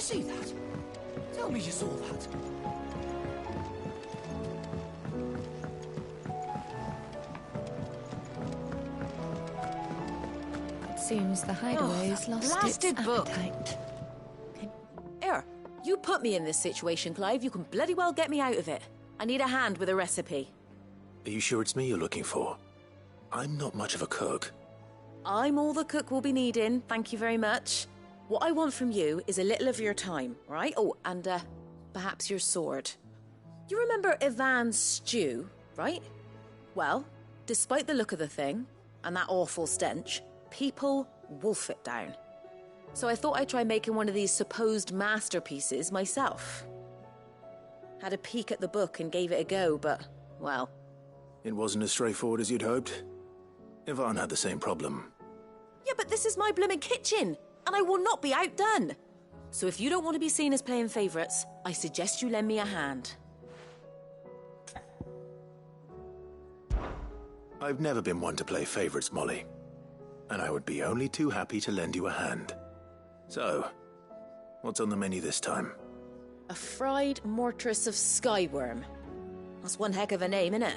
see that? Tell me you saw that. It seems the hideaway's lost blasted its book. appetite. Here, you put me in this situation, Clive. You can bloody well get me out of it. I need a hand with a recipe. Are you sure it's me you're looking for? I'm not much of a cook. I'm all the cook will be needing, thank you very much. What I want from you is a little of your time, right? Oh, and perhaps your sword. You remember Ivan's stew, right? Well, despite the look of the thing, and that awful stench, people wolf it down. So I thought I'd try making one of these supposed masterpieces myself. Had a peek at the book and gave it a go, but, well... It wasn't as straightforward as you'd hoped. Ivan had the same problem. Yeah, but this is my blimmin' kitchen, and I will not be outdone. So if you don't want to be seen as playing favourites, I suggest you lend me a hand. I've never been one to play favourites, Molly. And I would be only too happy to lend you a hand. So, what's on the menu this time? A fried mortress of skyworm. That's one heck of a name, innit?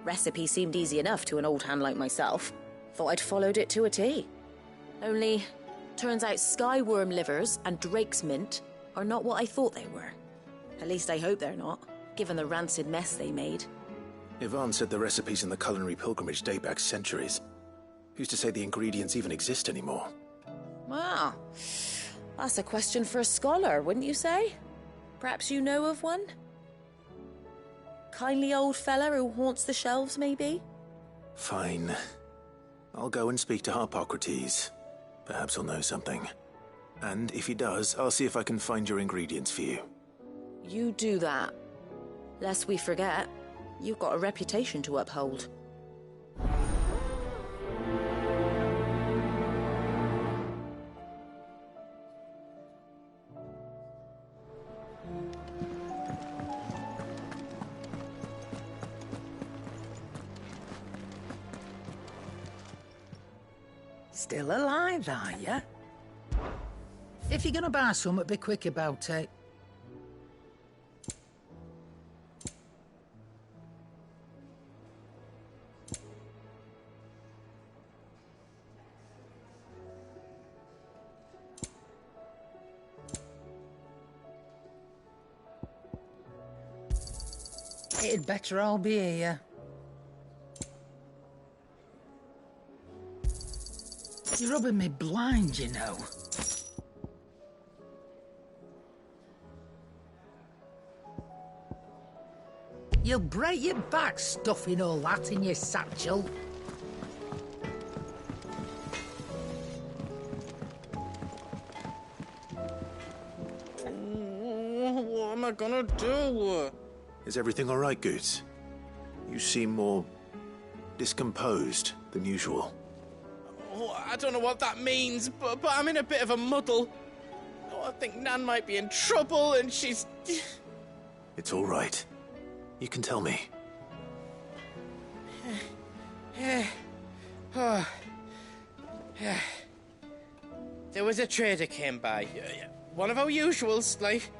Recipe seemed easy enough to an old hand like myself. Thought I'd followed it to a T. Only, turns out skyworm livers and drake's mint are not what I thought they were. At least I hope they're not, given the rancid mess they made. Ivan said the recipes in the culinary pilgrimage date back centuries. Who's to say the ingredients even exist anymore? Well, that's a question for a scholar, wouldn't you say? Perhaps you know of one? Kindly old fella who haunts the shelves, maybe? Fine. I'll go and speak to Harpocrates. Perhaps he'll know something. And if he does, I'll see if I can find your ingredients for you. You do that. Lest we forget, you've got a reputation to uphold. Still alive, are you? If you're gonna buy something, be quick about it. It'd better all be here. You're rubbing me blind, you know. You'll break your back stuffing all that in your satchel. What am I gonna do? Is everything all right, Goots? You seem more discomposed than usual. Oh, I don't know what that means, but I'm in a bit of a muddle. Oh, I think Nan might be in trouble, and she's... It's all right. You can tell me. There was a trader came by. One of our usuals, like.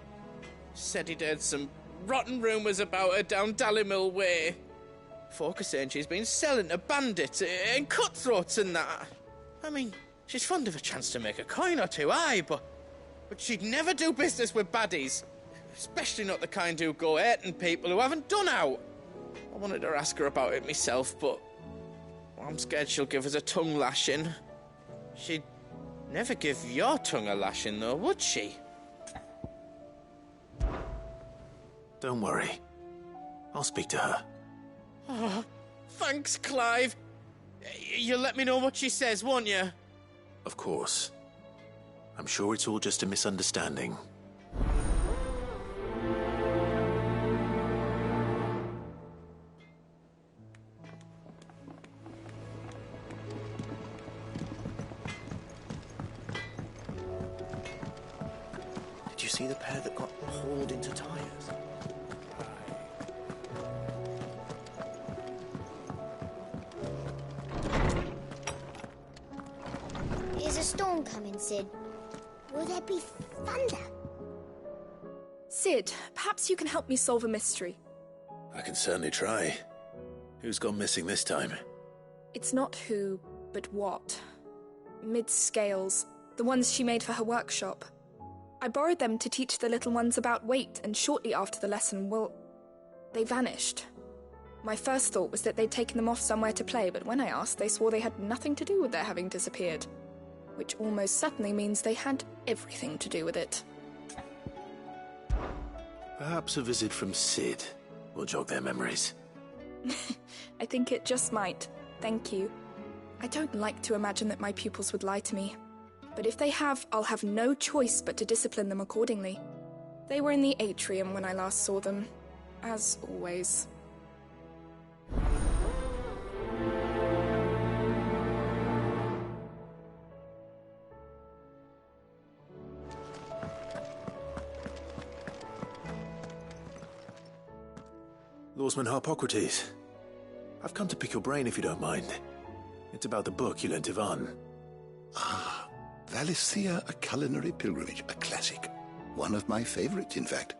Said he'd heard some rotten rumours about her down Dallymill Way. Folk are saying she's been selling to bandits and cutthroats and that. I mean, she's fond of a chance to make a coin or two, aye, but she'd never do business with baddies. Especially not the kind who go hurting people who haven't done out. I wanted to ask her about it myself, but I'm scared she'll give us a tongue lashing. She'd never give your tongue a lashing, though, would she? Don't worry. I'll speak to her. Oh, thanks, Clive. You'll let me know what she says, won't you? Of course. I'm sure it's all just a misunderstanding. Did you see the pair that got hauled into tyres? Is a storm coming, Sid? Will there be thunder? Sid, perhaps you can help me solve a mystery. I can certainly try. Who's gone missing this time? It's not who, but what. Mid's scales, the ones she made for her workshop. I borrowed them to teach the little ones about weight, and shortly after the lesson, well, they vanished. My first thought was that they'd taken them off somewhere to play, but when I asked, they swore they had nothing to do with their having disappeared. Which almost certainly means they had everything to do with it. Perhaps a visit from Sid will jog their memories. I think it just might. Thank you. I don't like to imagine that my pupils would lie to me. But if they have, I'll have no choice but to discipline them accordingly. They were in the atrium when I last saw them. As always. Lawsman Harpocrates. I've come to pick your brain if you don't mind. It's about the book you lent Ivan. Ah, Valisthea, A Culinary Pilgrimage, a classic. One of my favorites, in fact.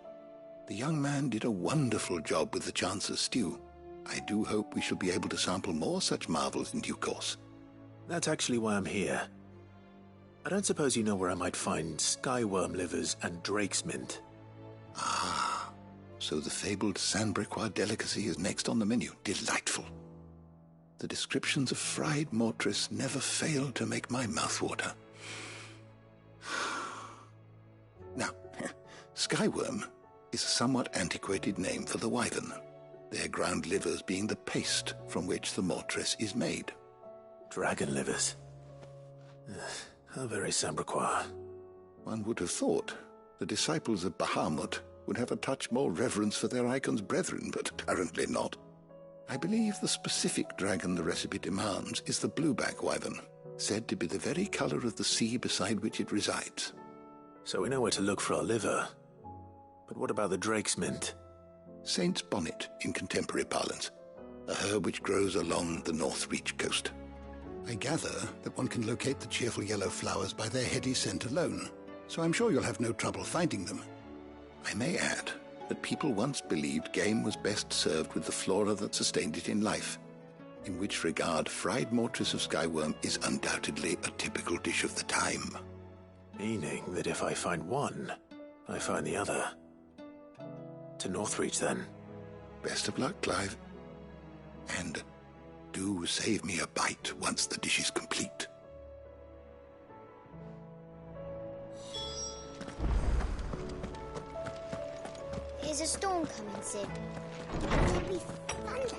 The young man did a wonderful job with the Chance's stew. I do hope we shall be able to sample more such marvels in due course. That's actually why I'm here. I don't suppose you know where I might find skyworm livers and drake's mint. Ah, so the fabled Sandbrequois delicacy is next on the menu. Delightful. The descriptions of fried mortress never fail to make my mouth water. Now, skyworm is a somewhat antiquated name for the wyvern, their ground livers being the paste from which the mortress is made. Dragon livers. How very Sandbrequois. One would have thought the disciples of Bahamut would have a touch more reverence for their icon's brethren, but apparently not. I believe the specific dragon the recipe demands is the blueback wyvern, said to be the very colour of the sea beside which it resides. So we know where to look for our liver. But what about the drake's mint? Saint's bonnet in contemporary parlance, a herb which grows along the North Reach coast. I gather that one can locate the cheerful yellow flowers by their heady scent alone, so I'm sure you'll have no trouble finding them. I may add that people once believed game was best served with the flora that sustained it in life, in which regard fried mortress of skyworm is undoubtedly a typical dish of the time. Meaning that if I find one, I find the other. To Northreach, then. Best of luck, Clive. And do save me a bite once the dish is complete. Here's a storm coming, Sid. It'll be thunder.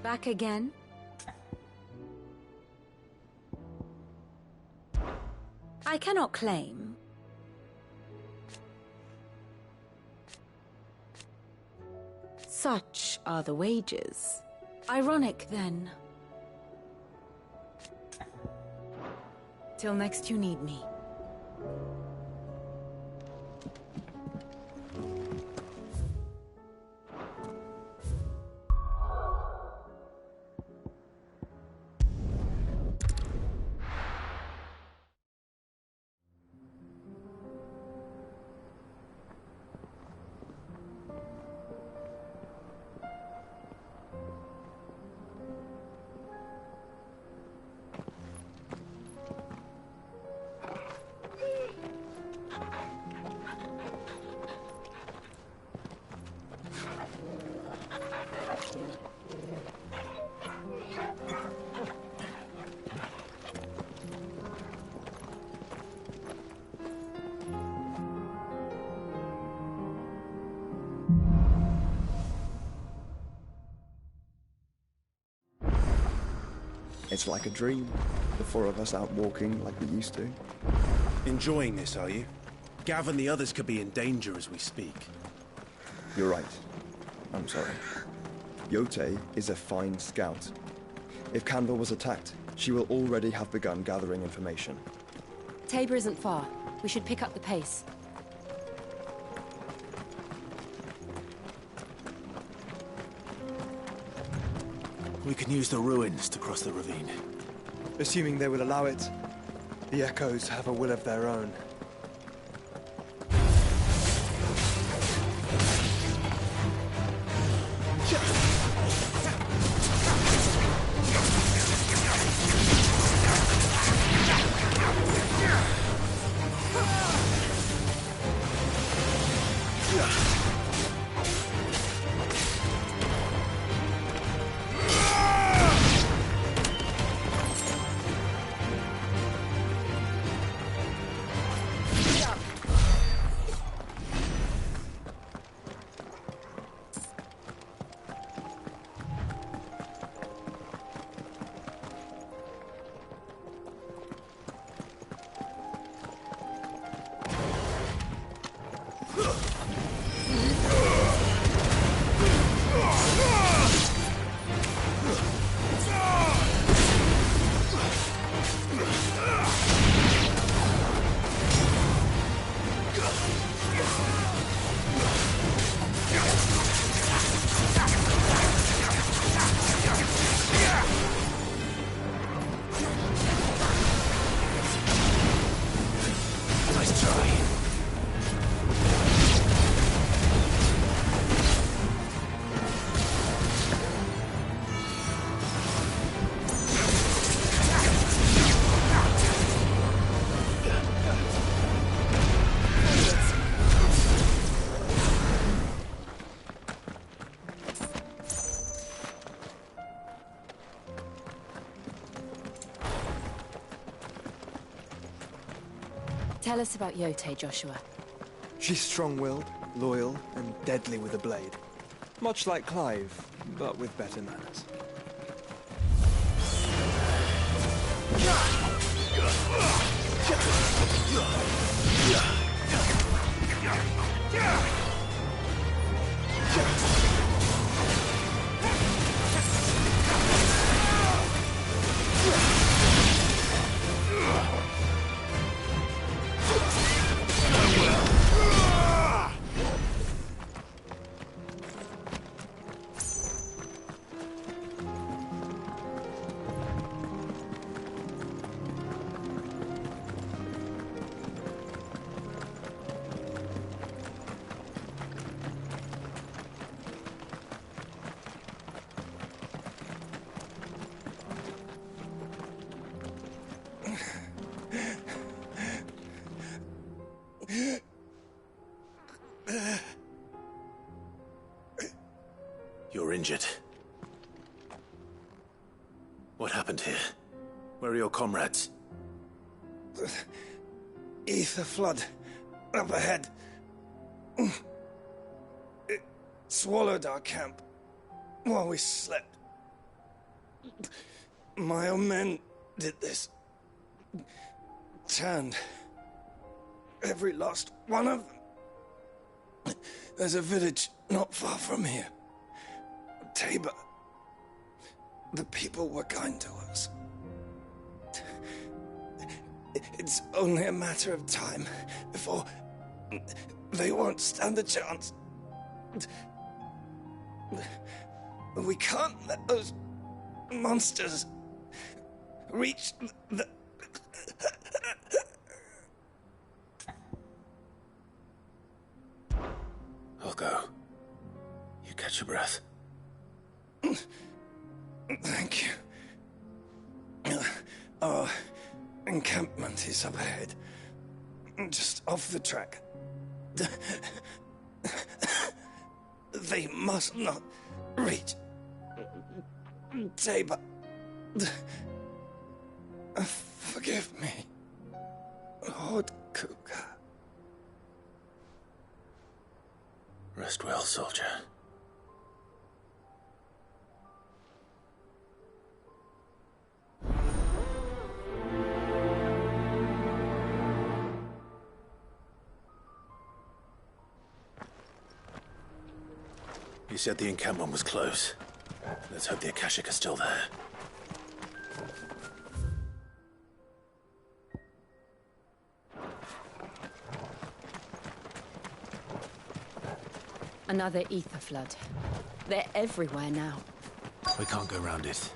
Back again? I cannot claim. Such are the wages. Ironic, then. Till next you need me. It's like a dream. The four of us out walking like we used to. Enjoying this, are you? Gav and the others could be in danger as we speak. You're right. I'm sorry. Yote is a fine scout. If Canva was attacked, she will already have begun gathering information. Tabor isn't far. We should pick up the pace. We can use the ruins to cross the ravine. Assuming they will allow it. The Echoes have a will of their own. Tell us about Yote, Joshua. She's strong-willed, loyal, and deadly with a blade. Much like Clive, but with better manners. You're injured. What happened here? Where are your comrades? The ether flood up ahead. It swallowed our camp while we slept. My own men did this. Turned every last one of them. There's a village not far from here. Tabor. The people were kind to us. It's only a matter of time before they won't stand a chance. We can't let those monsters reach the... I'll go. You catch your breath. Thank you. Our encampment is up ahead. Just off the track. They must not reach Tabor. Forgive me, Lord Cougar. Rest well, soldier. You said the encampment was close. Let's hope the Akashic are still there. Another ether flood. They're everywhere now. We can't go round it.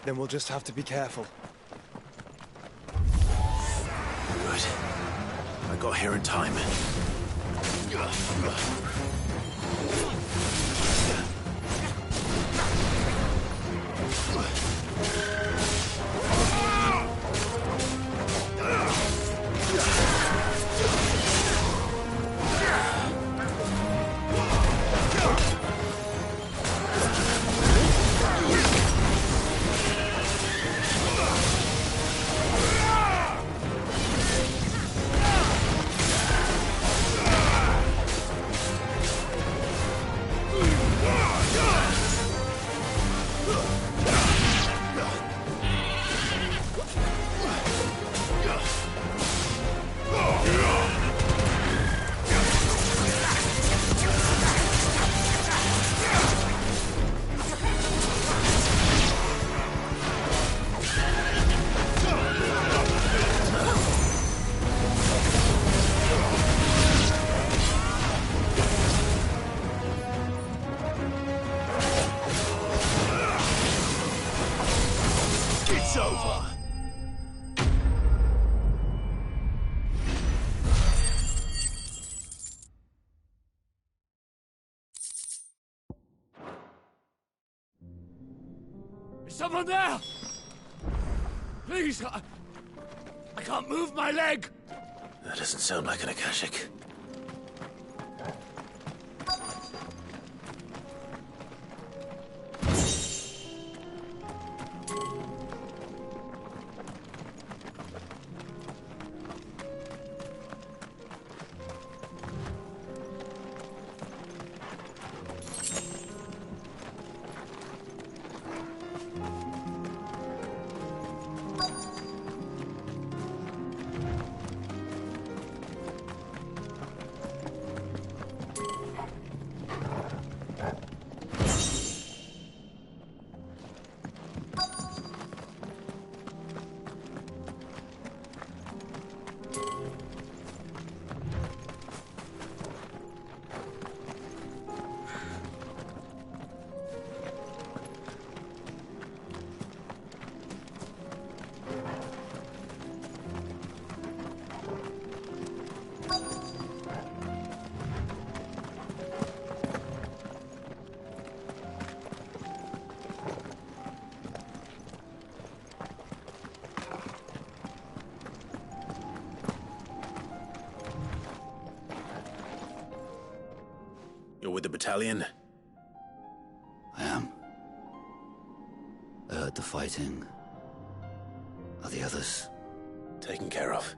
Then we'll just have to be careful. Good. I got here in time. It's over. Is someone there? Please, I can't move my leg. That doesn't sound like an Akashic. You're with the battalion? I am. I heard the fighting. Are the others? Taken care of.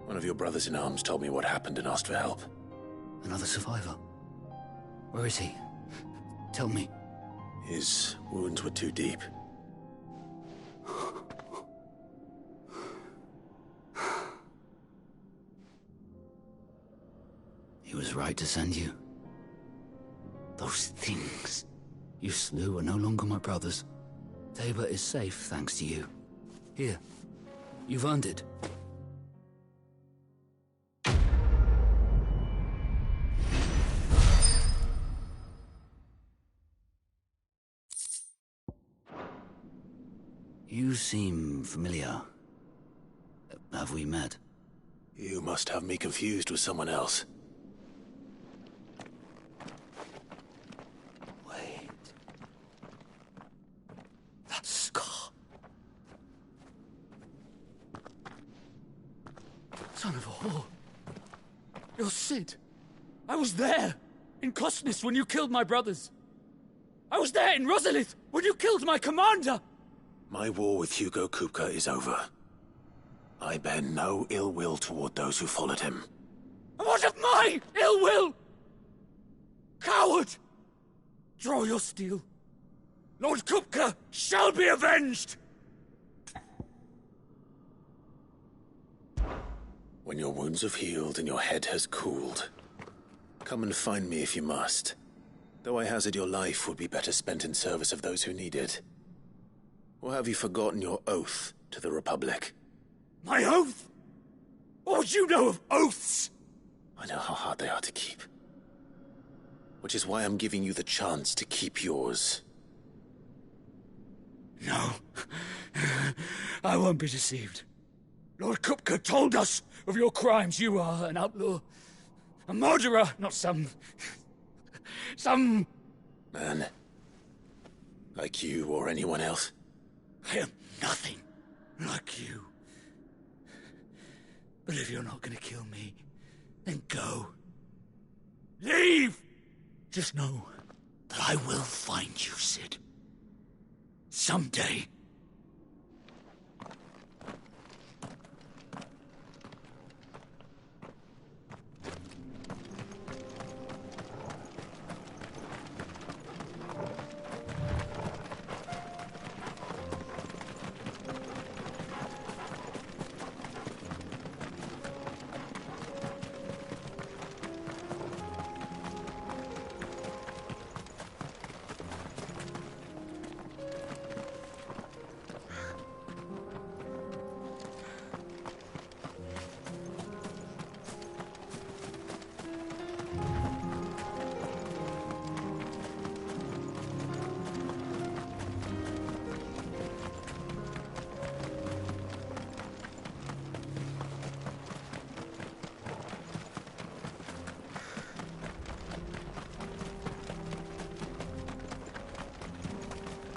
One of your brothers in arms told me what happened and asked for help. Another survivor? Where is he? Tell me. His wounds were too deep. He was right to send you. Those things you slew are no longer my brothers. Tabor is safe thanks to you. Here, you've earned it. You seem familiar. Have we met? You must have me confused with someone else. Wait. That scar. Son of a whore. You're Sid. I was there, in Costness, when you killed my brothers. I was there in Rosalith, when you killed my commander! My war with Hugo Kupka is over. I bear no ill will toward those who followed him. And what of my ill will? Coward! Draw your steel. Lord Kupka shall be avenged! When your wounds have healed and your head has cooled, come and find me if you must. Though I hazard your life would be better spent in service of those who need it. Or have you forgotten your oath to the Republic? My oath? What would you know of oaths? I know how hard they are to keep. Which is why I'm giving you the chance to keep yours. No. I won't be deceived. Lord Kupka told us of your crimes. You are an outlaw. A murderer, not some... Man. Like you or anyone else. I am nothing like you. But if you're not gonna kill me, then go. Leave! Just know that I will find you, Sid. Someday.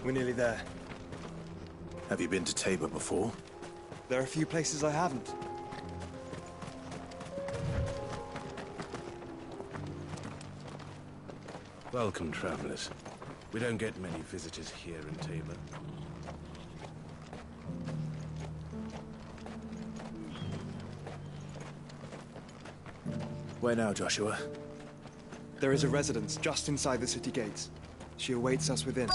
We're nearly there. Have you been to Tabor before? There are a few places I haven't. Welcome, travelers. We don't get many visitors here in Tabor. Where now, Joshua? There is a residence just inside the city gates. She awaits us within.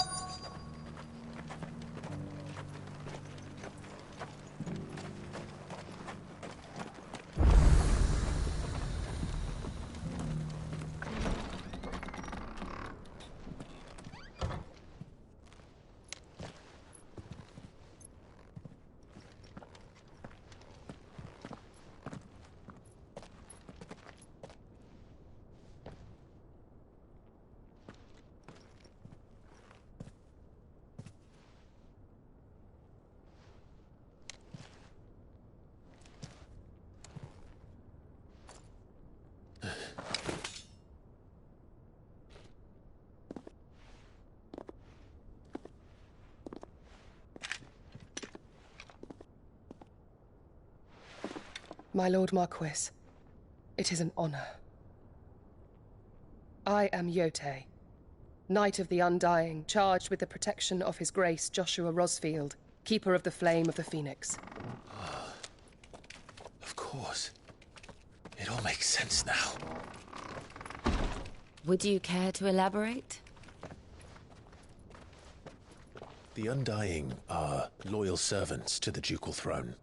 My Lord Marquis, it is an honor. I am Yote, Knight of the Undying, charged with the protection of His Grace Joshua Rosfield, Keeper of the Flame of the Phoenix. Of course. It all makes sense now. Would you care to elaborate? The Undying are loyal servants to the ducal throne.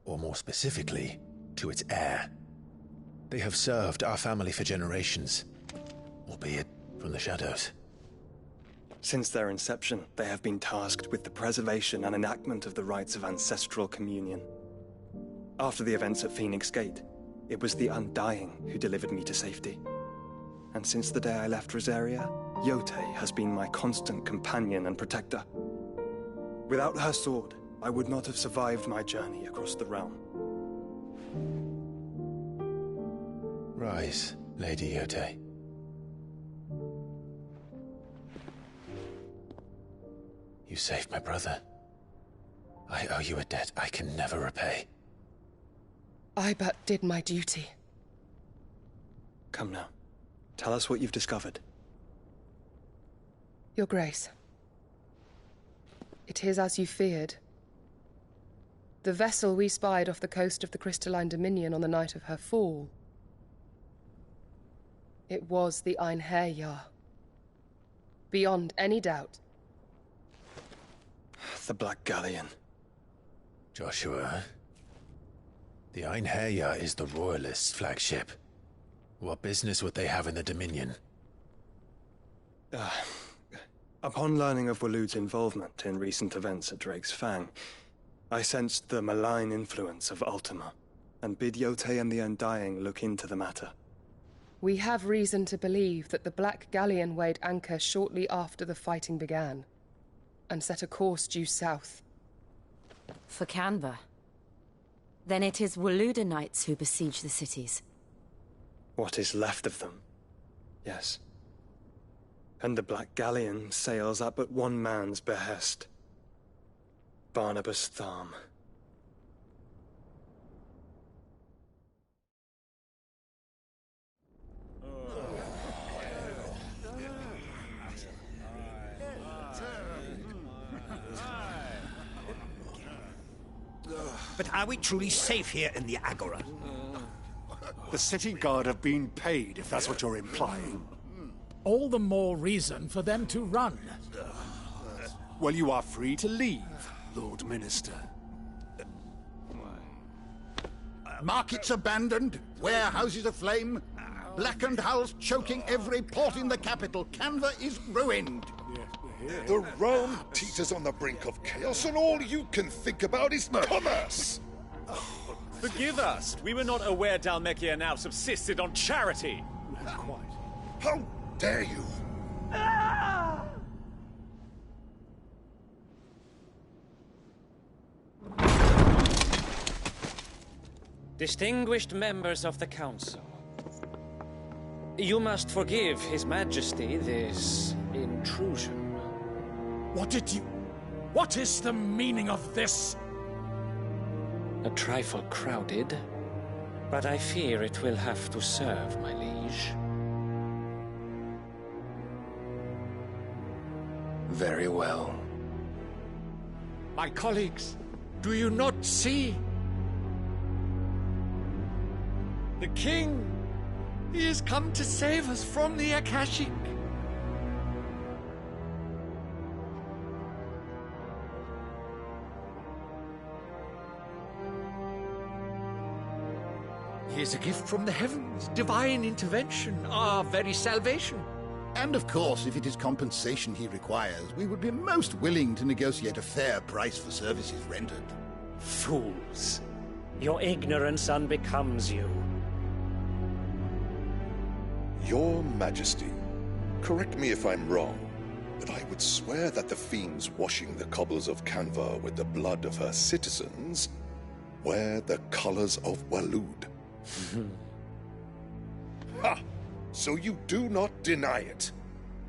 Or more specifically, to its heir. They have served our family for generations, albeit from the shadows. Since their inception, they have been tasked with the preservation and enactment of the rites of ancestral communion. After the events at Phoenix Gate, it was the Undying who delivered me to safety. And since the day I left Rosaria, Yotei has been my constant companion and protector. Without her sword, I would not have survived my journey across the realm. Rise, Lady Yotei. You saved my brother. I owe you a debt I can never repay. I but did my duty. Come now. Tell us what you've discovered. Your Grace. It is as you feared. The vessel we spied off the coast of the Crystalline Dominion on the night of her fall. It was the Einherjar. Beyond any doubt. The Black Galleon. Joshua, the Einherjar is the Royalists' flagship. What business would they have in the Dominion? Upon learning of Waloed's involvement in recent events at Drake's Fang, I sensed the malign influence of Ultima, and bid Yotei and the Undying look into the matter. We have reason to believe that the Black Galleon weighed anchor shortly after the fighting began, and set a course due south. For Canva. Then it is Waloed knights who besiege the cities. What is left of them? Yes. And the Black Galleon sails at but one man's behest. Barnabas Tharm. But are we truly safe here in the Agora? The city guard have been paid, if that's what you're implying. All the more reason for them to run. Well, you are free to leave, Lord Minister. Markets abandoned, warehouses aflame, blackened hulls choking every port in the capital. Canva is ruined. The realm teeters on the brink of chaos, and all you can think about is commerce! Forgive us! We were not aware Dhalmekia now subsisted on charity! How dare you! Distinguished members of the Council, you must forgive His Majesty this intrusion. What is the meaning of this? A trifle crowded, but I fear it will have to serve, my liege. Very well. My colleagues, do you not see? The King! He has come to save us from the Akashic. He is a gift from the heavens, divine intervention, our very salvation. And of course, if it is compensation he requires, we would be most willing to negotiate a fair price for services rendered. Fools. Your ignorance unbecomes you. Your Majesty, correct me if I'm wrong, but I would swear that the fiends washing the cobbles of Canva with the blood of her citizens wear the colors of Waloed. Ha! So you do not deny it.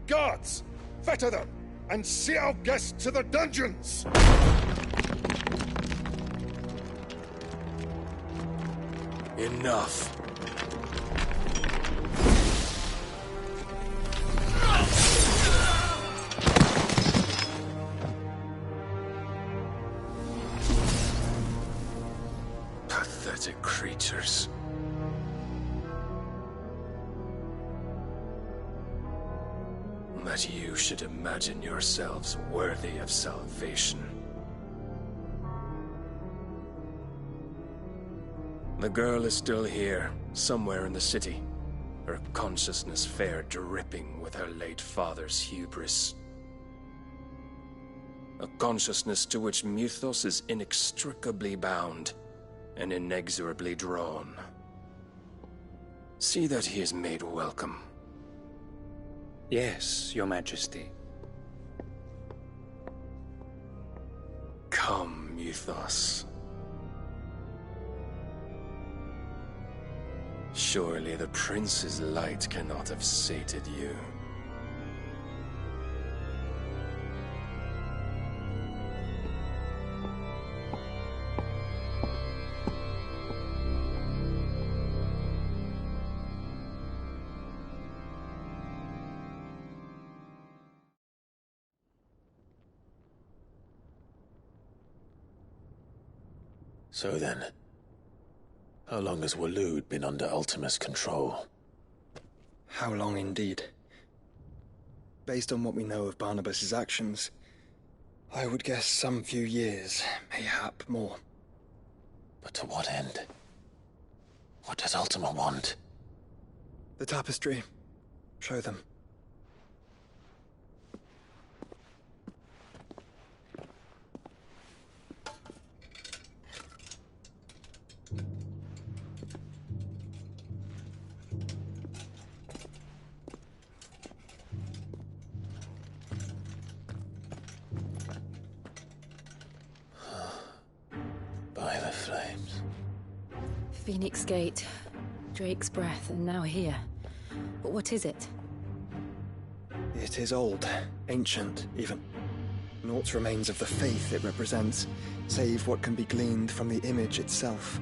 Guards, fetter them, and see our guests to the dungeons! Enough. Pathetic creatures. Let that you should imagine yourselves worthy of salvation. The girl is still here, somewhere in the city, her consciousness fair dripping with her late father's hubris. A consciousness to which Mythos is inextricably bound and inexorably drawn. See that he is made welcome. Yes, Your Majesty. Come, Mythos. Surely the prince's light cannot have sated you. So then, how long has Waloed been under Ultima's control? How long indeed? Based on what we know of Barnabas's actions, I would guess some few years, mayhap more. But to what end? What does Ultima want? The tapestry. Show them. By the flames. Phoenix Gate, Drake's Breath, and now here. But what is it? It is old, ancient, even. Naught remains of the faith it represents, save what can be gleaned from the image itself.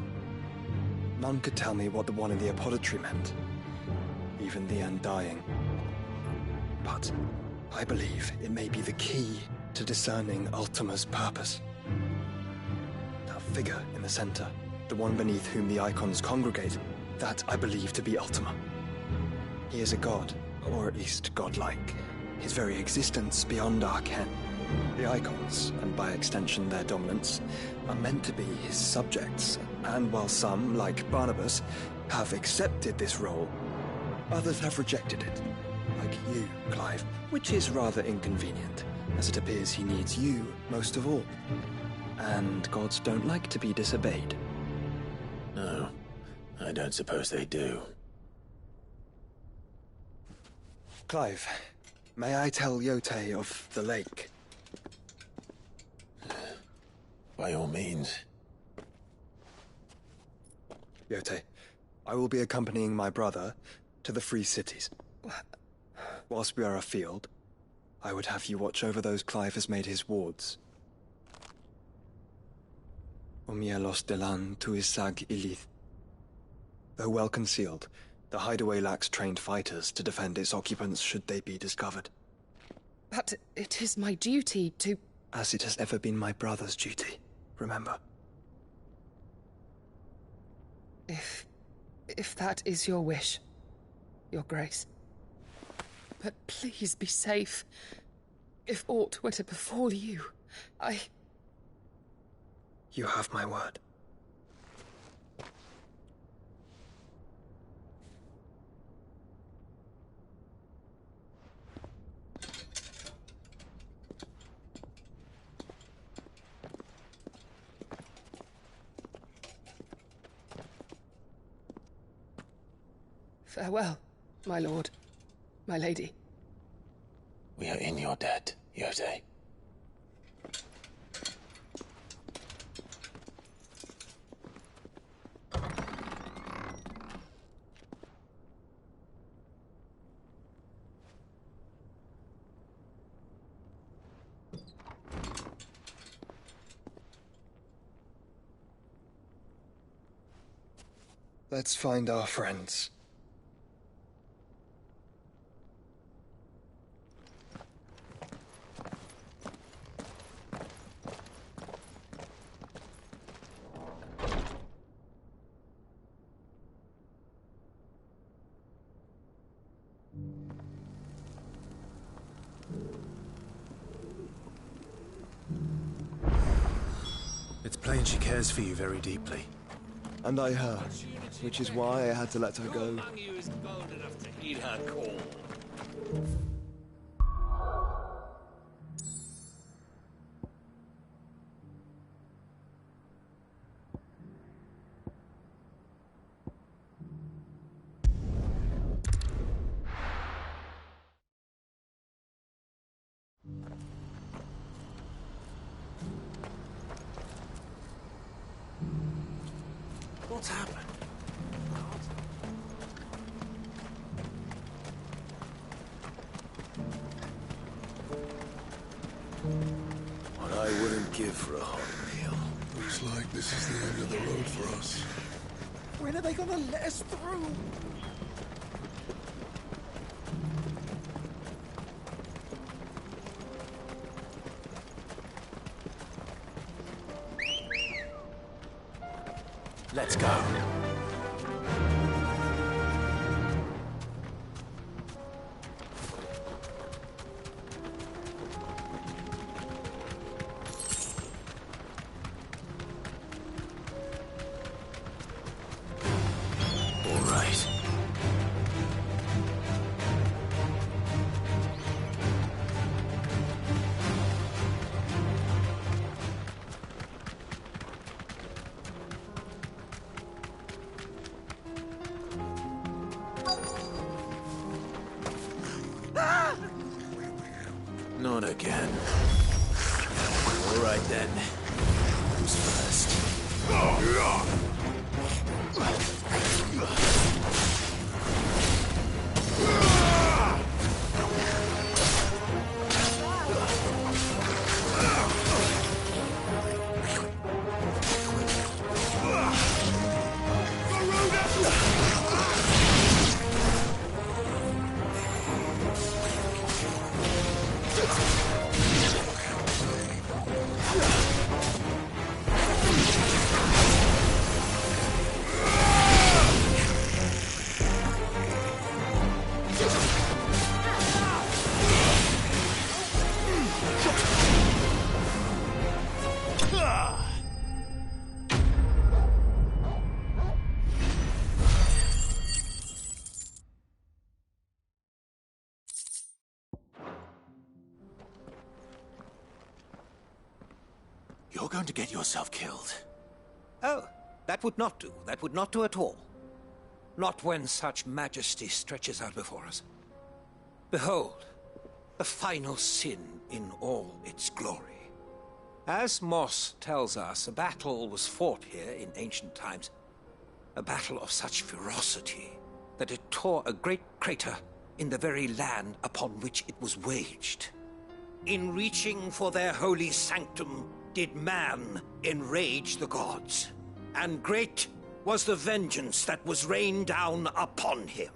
None could tell me what the one in the apothecary meant, even the Undying. But I believe it may be the key to discerning Ultima's purpose. That figure in the center, the one beneath whom the icons congregate, that I believe to be Ultima. He is a god, or at least godlike, his very existence beyond our ken. The icons, and by extension their dominance, are meant to be his subjects, and while some, like Barnabas, have accepted this role, others have rejected it, like you, Clive, which is rather inconvenient, as it appears he needs you most of all. And gods don't like to be disobeyed. No, I don't suppose they do. Clive, may I tell Yote of the lake? By all means. Yote, I will be accompanying my brother to the Free Cities. Whilst we are afield, I would have you watch over those Clive has made his wards. Omielos delan tuisag ilith. Though well concealed, the hideaway lacks trained fighters to defend its occupants should they be discovered. But it is my duty to... As it has ever been my brother's duty, remember. If that is your wish, Your Grace. But please be safe. If aught were to befall you, You have my word. Farewell, my lord, my lady. We are in your debt, Yote. Let's find our friends. It's plain she cares for you very deeply. And I her, which is why I had to let her go. Among you is bold enough to heed her call. What's happened? What I wouldn't give for a hot meal. Looks like this is the end of the road for us. When are they gonna let us through? Let's go. All right. Not again. All right then. Who's first? You're going to get yourself killed. Oh, that would not do. That would not do at all. Not when such majesty stretches out before us. Behold, the final sin in all its glory. As Moss tells us, a battle was fought here in ancient times. A battle of such ferocity that it tore a great crater in the very land upon which it was waged. In reaching for their holy sanctum, did man enrage the gods, and great was the vengeance that was rained down upon him.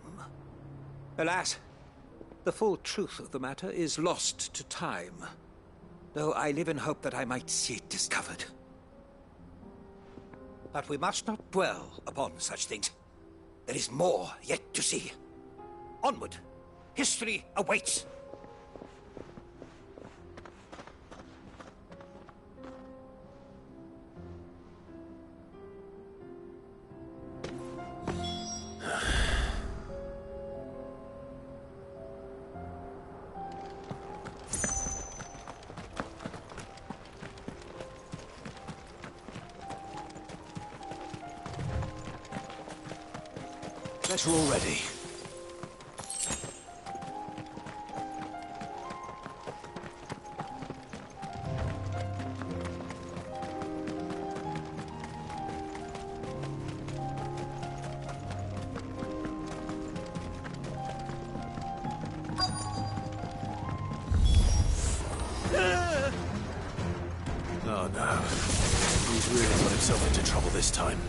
Alas, the full truth of the matter is lost to time, though I live in hope that I might see it discovered. But we must not dwell upon such things. There is more yet to see. Onward. History awaits. Better already. Oh no. He's really got himself into trouble this time.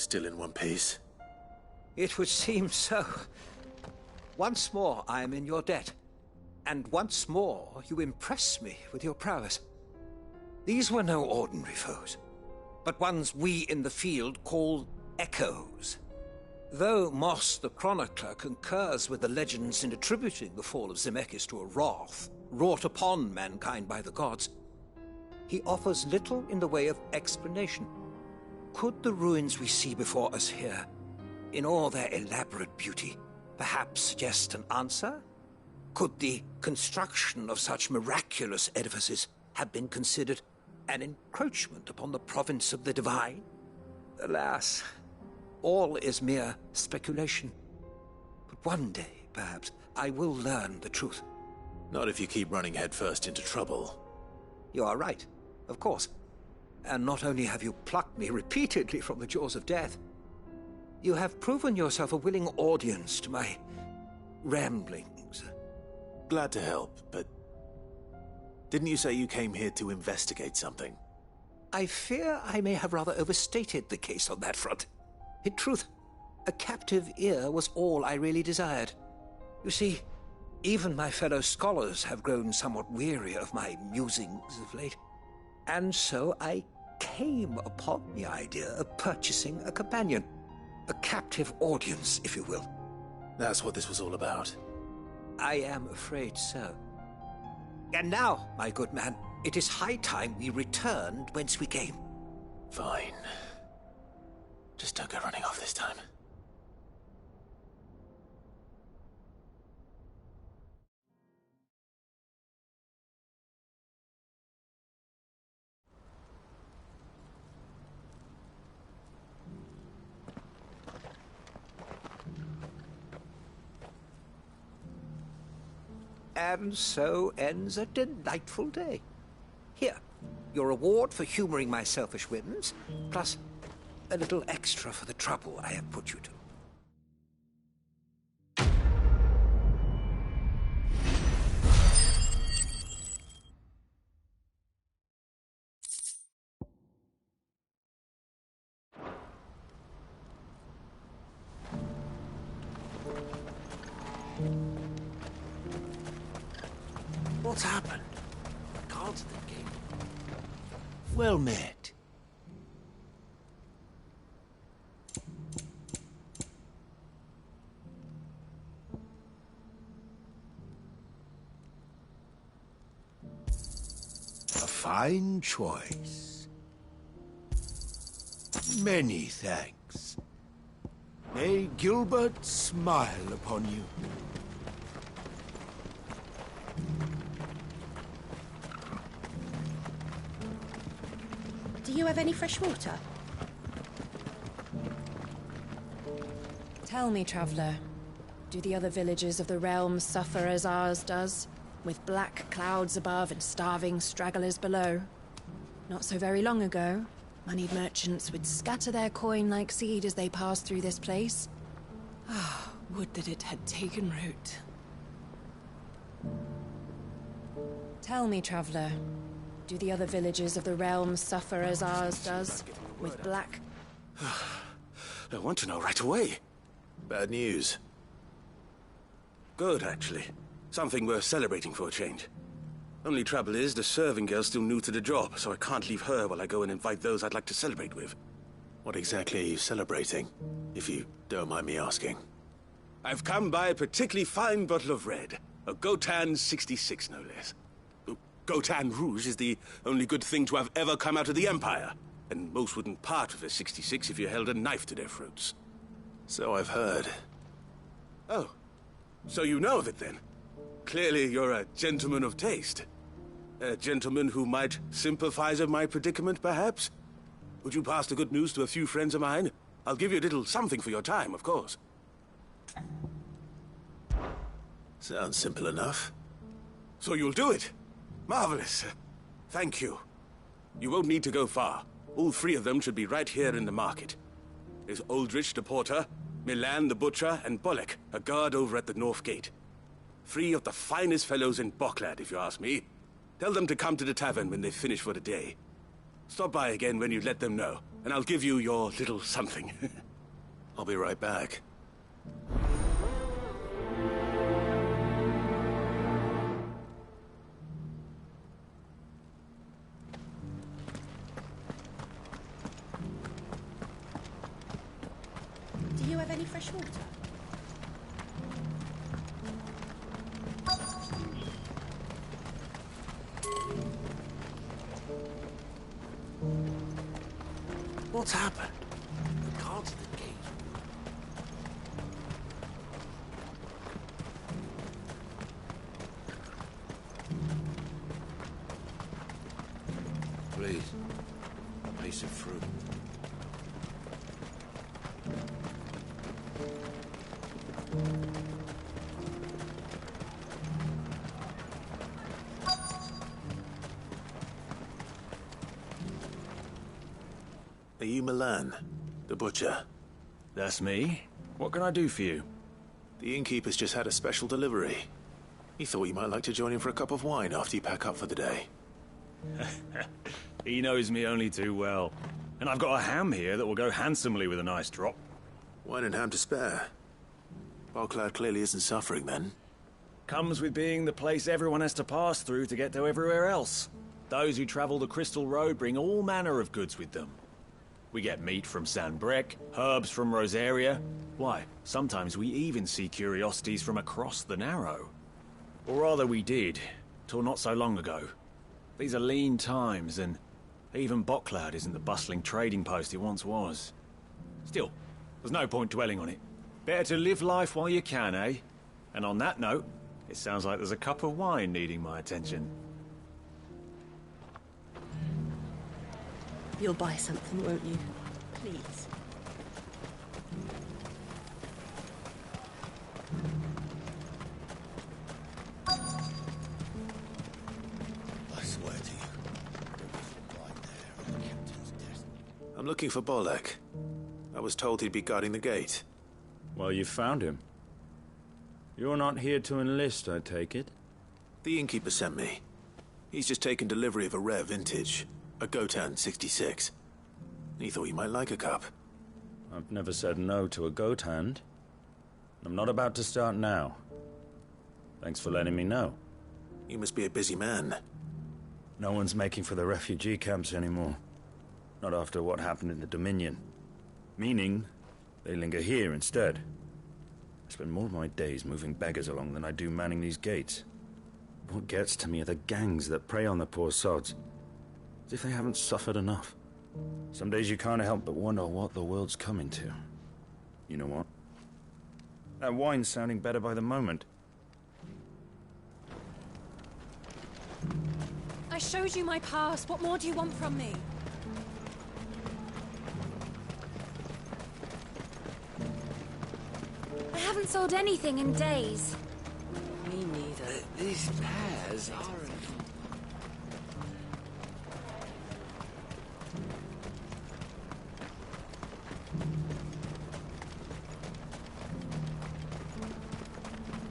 still in one piece? It would seem so. Once more I am in your debt. And once more you impress me with your prowess. These were no ordinary foes, but ones we in the field call echoes. Though Moss the Chronicler concurs with the legends in attributing the fall of Zemeckis to a wrath wrought upon mankind by the gods, he offers little in the way of explanation. Could the ruins we see before us here, in all their elaborate beauty, perhaps suggest an answer? Could the construction of such miraculous edifices have been considered an encroachment upon the province of the divine? Alas, all is mere speculation. But one day, perhaps, I will learn the truth. Not if you keep running headfirst into trouble. You are right, of course. And not only have you plucked me repeatedly from the jaws of death, you have proven yourself a willing audience to my ramblings. Glad to help, but didn't you say you came here to investigate something? I fear I may have rather overstated the case on that front. In truth, a captive ear was all I really desired. You see, even my fellow scholars have grown somewhat weary of my musings of late. And so I came upon the idea of purchasing a companion. A captive audience, if you will. That's what this was all about. I am afraid so. And now, my good man, it is high time we returned whence we came. Fine. Just don't go running off this time. And so ends a delightful day. Here, your reward for humoring my selfish whims, plus a little extra for the trouble I have put you to. What's happened? Guards at the gate. Well met. A fine choice. Many thanks. May Gilbert smile upon you. Do you have any fresh water? Tell me, traveller, do the other villages of the realm suffer as ours does, with black clouds above and starving stragglers below? Not so very long ago, moneyed merchants would scatter their coin like seed as they passed through this place. Ah, would that it had taken root. Tell me, traveller, do the other villages of the realm suffer as ours does, with black... I want to know right away. Bad news. Good, actually. Something worth celebrating for a change. Only trouble is, the serving girl's still new to the job, so I can't leave her while I go and invite those I'd like to celebrate with. What exactly are you celebrating, if you don't mind me asking? I've come by a particularly fine bottle of red. A Gotan 66, no less. Gotan Rouge is the only good thing to have ever come out of the Empire, and most wouldn't part with a 66 if you held a knife to their throats. So I've heard. Oh, so you know of it then? Clearly you're a gentleman of taste. A gentleman who might sympathize with my predicament, perhaps? Would you pass the good news to a few friends of mine? I'll give you a little something for your time, of course. Sounds simple enough. So you'll do it? Marvelous. Thank you. You won't need to go far. All three of them should be right here in the market. There's Aldrich the porter, Milan the butcher, and Bollock, a guard over at the north gate. Three of the finest fellows in Bocklad, if you ask me. Tell them to come to the tavern when they finish for the day. Stop by again when you let them know, and I'll give you your little something. I'll be right back. Do you have any fresh water? What's happened? The guards at the gate. Please, a piece of fruit. Are you Milan, the butcher? That's me. What can I do for you? The innkeeper's just had a special delivery. He thought you might like to join him for a cup of wine after you pack up for the day. He knows me only too well. And I've got a ham here that will go handsomely with a nice drop. Wine and ham to spare. Barclad clearly isn't suffering then. Comes with being the place everyone has to pass through to get to everywhere else. Those who travel the Crystal Road bring all manner of goods with them. We get meat from Sanbrec, herbs from Rosaria. Why, sometimes we even see curiosities from across the Narrow. Or rather we did, till not so long ago. These are lean times, and even Barclad isn't the bustling trading post it once was. Still, there's no point dwelling on it. Better to live life while you can, eh? And on that note, it sounds like there's a cup of wine needing my attention. You'll buy something, won't you? Please. I swear to you, there was a line there on the captain's desk. I'm looking for Bolek. I was told he'd be guarding the gate. Well, you found him. You're not here to enlist, I take it? The innkeeper sent me. He's just taken delivery of a rare vintage. A Gotan 66. He thought you might like a cup. I've never said no to a goat hand. I'm not about to start now. Thanks for letting me know. You must be a busy man. No one's making for the refugee camps anymore. Not after what happened in the Dominion. Meaning, they linger here instead. I spend more of my days moving beggars along than I do manning these gates. What gets to me are the gangs that prey on the poor sods. As if they haven't suffered enough. Some days you can't help but wonder what the world's coming to. You know what? That wine's sounding better by the moment. I showed you my pass. What more do you want from me? I haven't sold anything in days. Me neither. These pears aren't...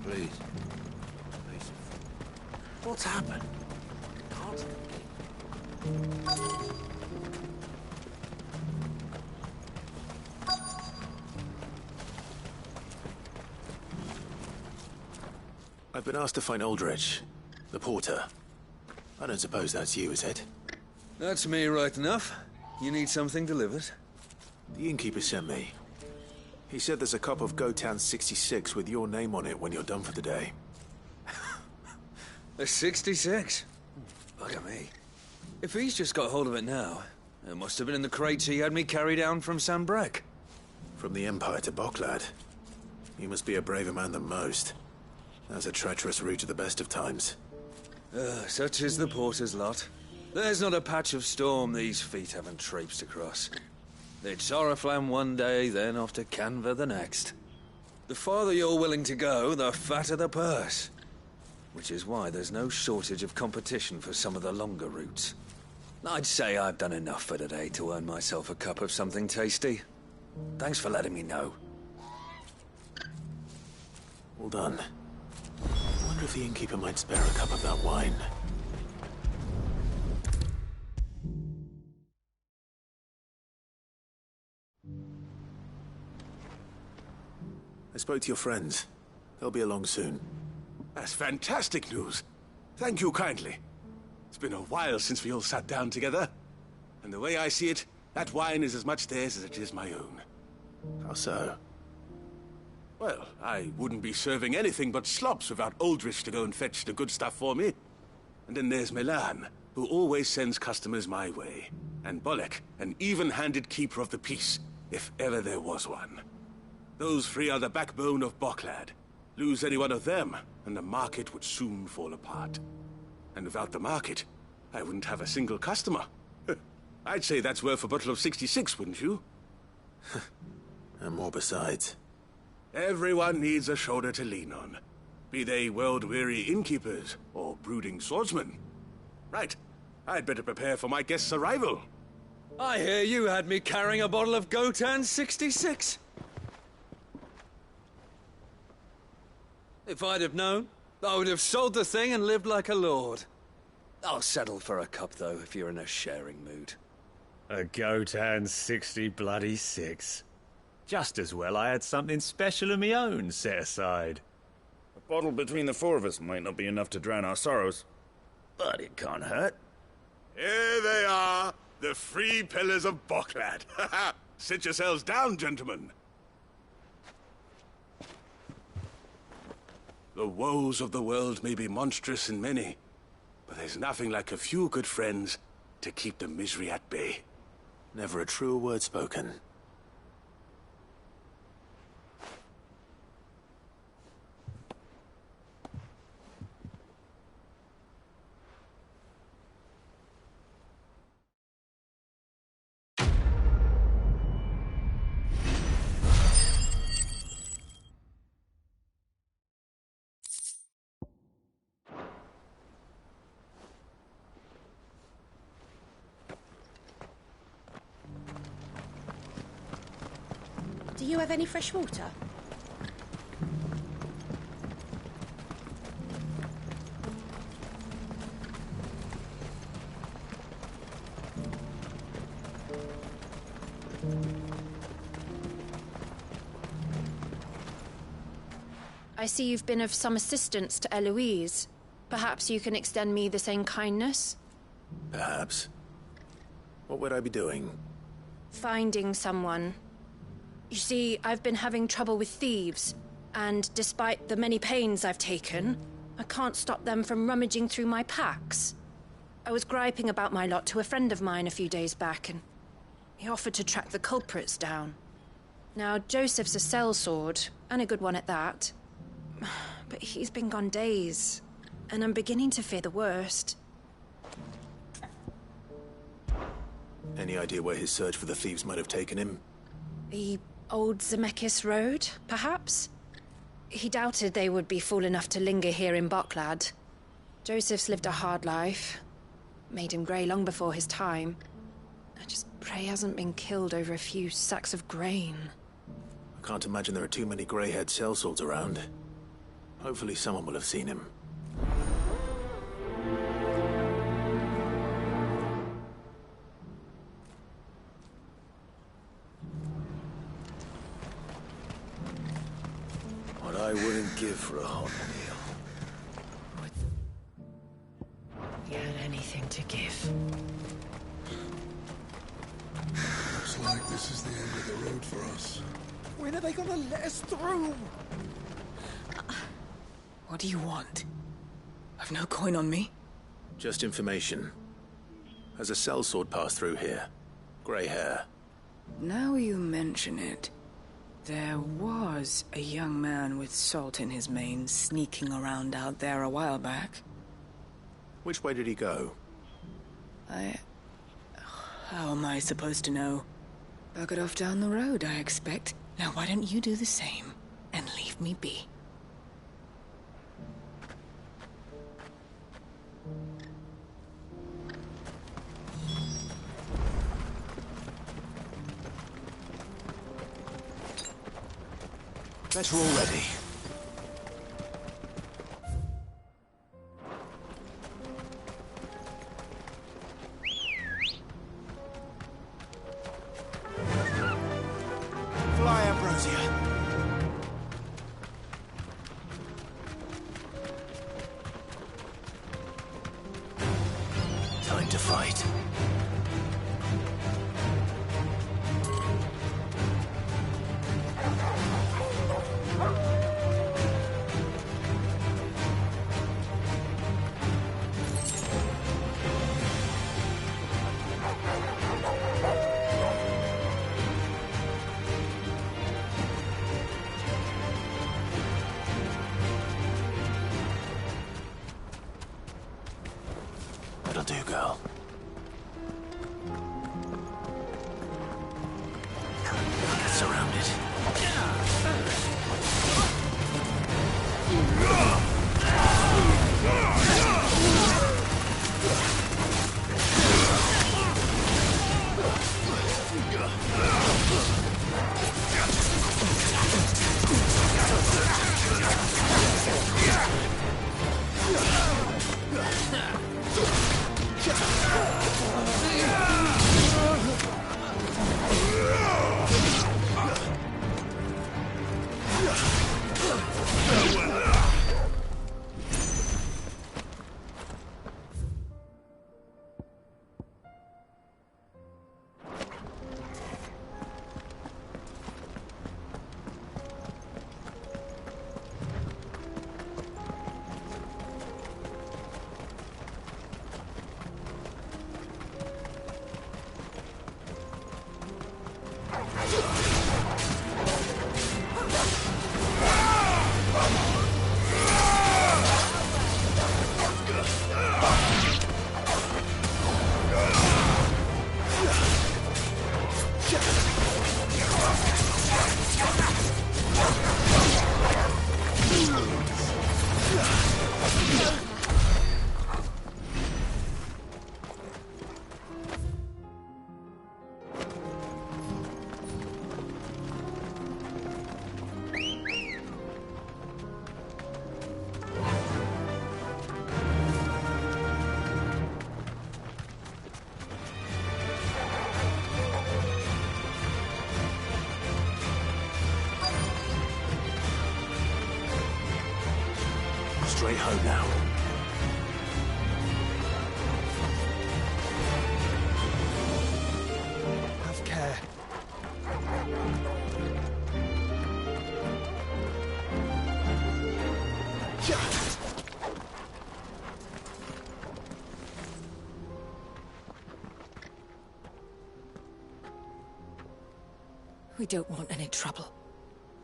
Please. Please. What's happened? Guards at the gate. I've been asked to find Aldrich, the porter. I don't suppose that's you, is it? That's me right enough. You need something delivered? The innkeeper sent me. He said there's a cup of Gotan 66 with your name on it when you're done for the day. A 66? Look at me. If he's just got hold of it now, it must have been in the crates he had me carry down from Sanbrec. From the Empire to Barclad. You must be a braver man than most. That's a treacherous route at the best of times. Such is the porter's lot. There's not a patch of storm these feet haven't traipsed across. It's Oriflamme one day, then off to Canva the next. The farther you're willing to go, the fatter the purse. Which is why there's no shortage of competition for some of the longer routes. I'd say I've done enough for today to earn myself a cup of something tasty. Thanks for letting me know. Well done. I wonder if the innkeeper might spare a cup of that wine. I spoke to your friends. They'll be along soon. That's fantastic news. Thank you kindly. It's been a while since we all sat down together. And the way I see it, that wine is as much theirs as it is my own. How so? Well, I wouldn't be serving anything but slops without Aldrich to go and fetch the good stuff for me. And then there's Milan, who always sends customers my way. And Bolek, an even-handed keeper of the peace, if ever there was one. Those three are the backbone of Boklad. Lose any one of them, and the market would soon fall apart. And without the market, I wouldn't have a single customer. I'd say that's worth a bottle of 66, wouldn't you? And more besides. Everyone needs a shoulder to lean on. Be they world-weary innkeepers or brooding swordsmen. Right. I'd better prepare for my guest's arrival. I hear you had me carrying a bottle of Gotan 66. If I'd have known, I would have sold the thing and lived like a lord. I'll settle for a cup, though, if you're in a sharing mood. A Gotan 60 Just as well I had something special of my own set aside. A bottle between the four of us might not be enough to drown our sorrows, but it can't hurt. Here they are, the three pillars of Boklad. Sit yourselves down, gentlemen. The woes of the world may be monstrous in many, but there's nothing like a few good friends to keep the misery at bay. Never a truer word spoken. Do you have any fresh water? I see you've been of some assistance to Eloise. Perhaps you can extend me the same kindness? Perhaps. What would I be doing? Finding someone. You see, I've been having trouble with thieves, and despite the many pains I've taken, I can't stop them from rummaging through my packs. I was griping about my lot to a friend of mine a few days back, and he offered to track the culprits down. Now, Joseph's a sellsword, and a good one at that. But he's been gone days, and I'm beginning to fear the worst. Any idea where his search for the thieves might have taken him? The old Zemeckis Road, perhaps? He doubted they would be fool enough to linger here in Boklad. Joseph's lived a hard life. Made him grey long before his time. I just pray he hasn't been killed over a few sacks of grain. I can't imagine there are too many grey-haired sellswords around. Hopefully someone will have seen him. What I wouldn't give for a hot meal. He had anything to give. Looks like this is the end of the road for us. When are they gonna let us through? What do you want? I've no coin on me. Just information. Has a sellsword passed through here? Grey hair. Now you mention it, there was a young man with salt in his mane sneaking around out there a while back. Which way did he go? How am I supposed to know? Buggered off down the road, I expect. Now why don't you do the same and leave me be? Better already. Fly, Ambrosia. That'll do, girl. Get surrounded. Straight home now. Have care. We don't want any trouble.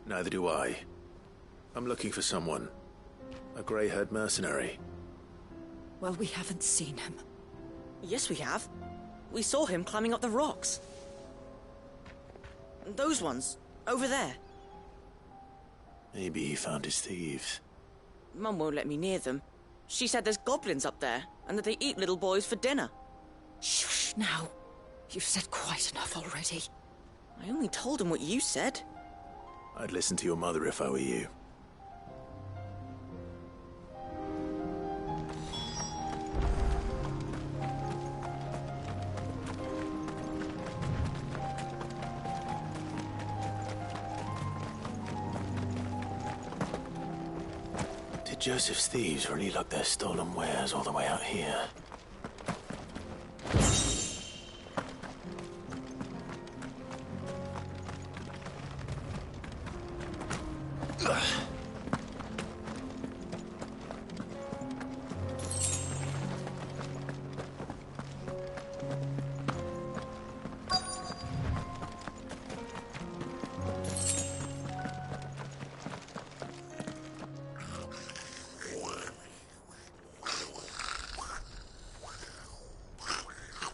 Neither do I. I'm looking for someone. A grey-haired mercenary. Well, we haven't seen him. Yes, we have. We saw him climbing up the rocks. Those ones, over there. Maybe he found his thieves. Mum won't let me near them. She said there's goblins up there, and that they eat little boys for dinner. Shush now. You've said quite enough already. I only told him what you said. I'd listen to your mother if I were you. Did Joseph's thieves really lug their stolen wares all the way out here?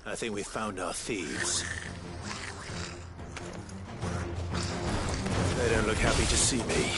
I think we found our thieves. They don't look happy to see me.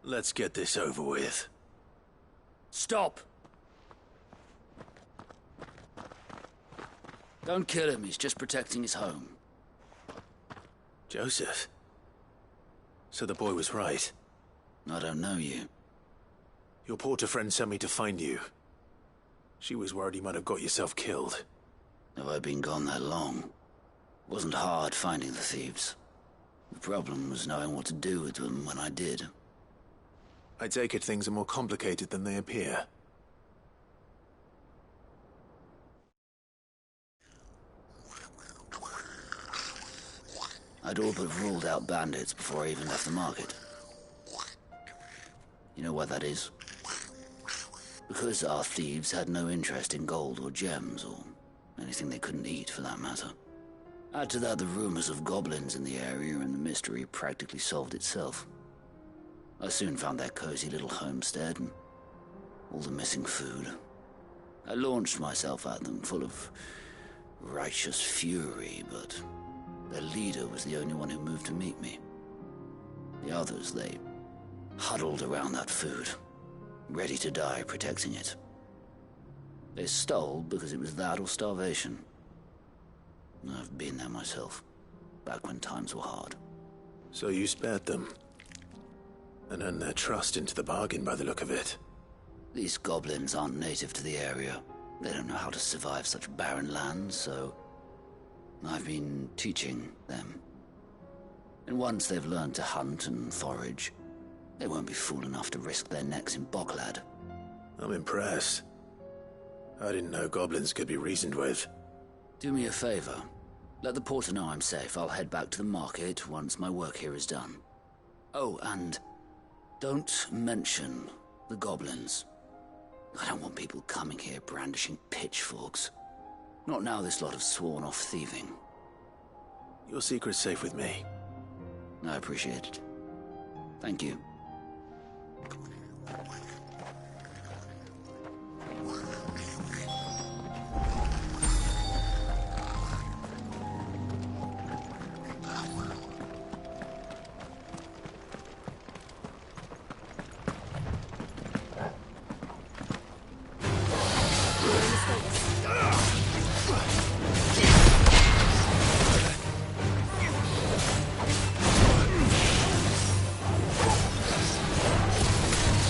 Let's get this over with. Stop! Don't kill him, he's just protecting his home. Joseph? So the boy was right. I don't know you. Your porter friend sent me to find you. She was worried you might have got yourself killed. Have I been gone that long? It wasn't hard finding the thieves. The problem was knowing what to do with them when I did. I take it things are more complicated than they appear. I'd all but ruled out bandits before I even left the market. You know why that is? Because our thieves had no interest in gold or gems, or anything they couldn't eat for that matter. Add to that the rumors of goblins in the area, and the mystery practically solved itself. I soon found their cozy little homestead, and all the missing food. I launched myself at them, full of righteous fury, but their leader was the only one who moved to meet me. The others, they huddled around that food, ready to die protecting it. They stole because it was that or starvation. I've been there myself, back when times were hard. So you spared them? And earned their trust into the bargain by the look of it. These goblins aren't native to the area. They don't know how to survive such barren lands, so I've been teaching them. And once they've learned to hunt and forage, they won't be fool enough to risk their necks in Bocklad. I'm impressed. I didn't know goblins could be reasoned with. Do me a favor. Let the porter know I'm safe. I'll head back to the market once my work here is done. Oh, and don't mention the goblins. I don't want people coming here brandishing pitchforks. Not now this lot have sworn off thieving. Your secret's safe with me. I appreciate it. Thank you.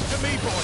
To me, boy!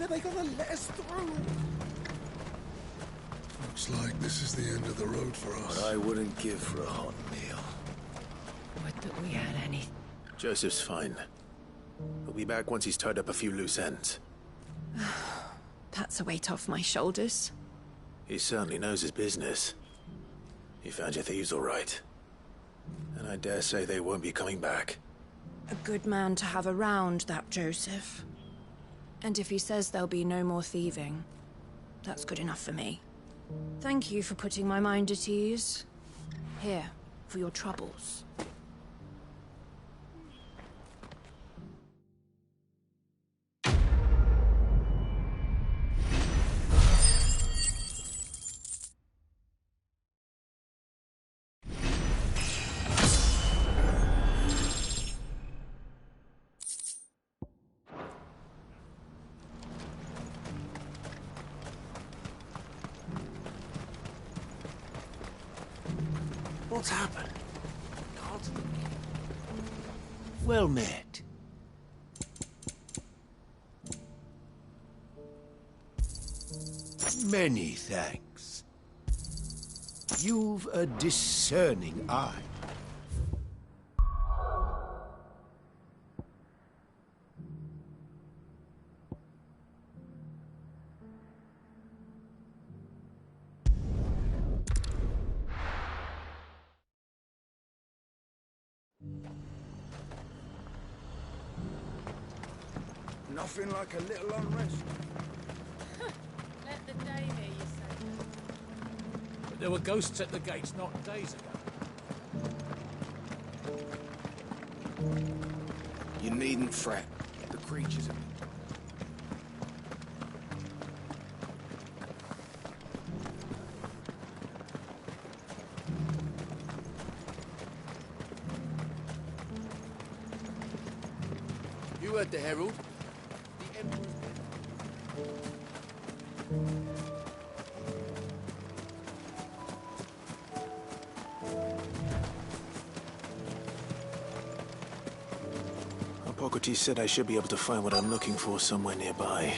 When are they gonna let us through? Looks like this is the end of the road for us. What I wouldn't give for a hot meal. Would that we had any. Joseph's fine. He'll be back once he's tied up a few loose ends. That's a weight off my shoulders. He certainly knows his business. You found your thieves all right. And I dare say they won't be coming back. A good man to have around, that Joseph. And if he says there'll be no more thieving, that's good enough for me. Thank you for putting my mind at ease. Here, for your troubles. What's happened? Well met. Many thanks. You've a discerning eye. Nothing like a little unrest. Let the day hear you say. But there were ghosts at the gates not days ago. You needn't fret. The creatures have... You heard the herald. Hippocrates said I should be able to find what I'm looking for somewhere nearby.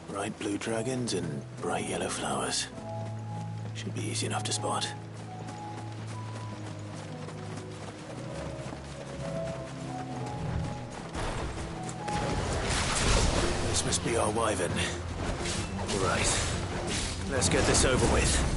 Bright blue dragons and bright yellow flowers. Should be easy enough to spot. This must be our wyvern. All right. Let's get this over with.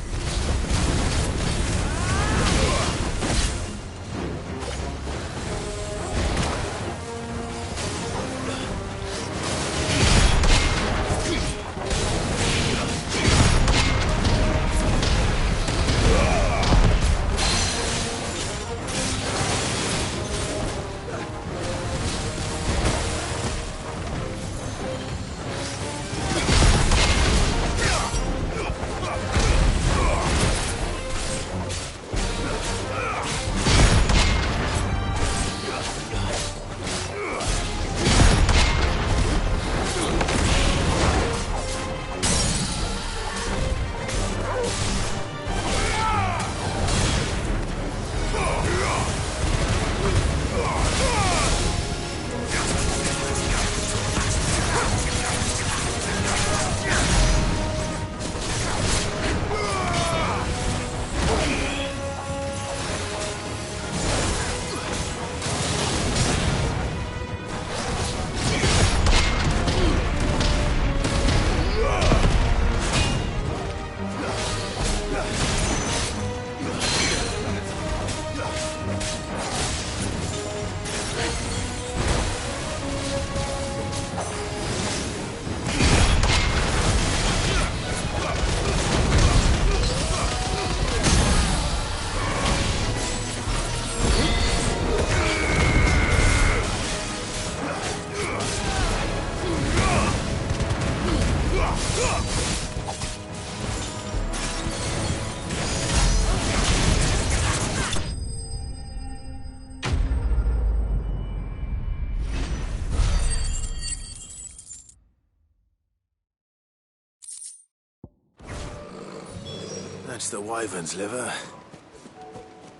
That's the wyvern's liver.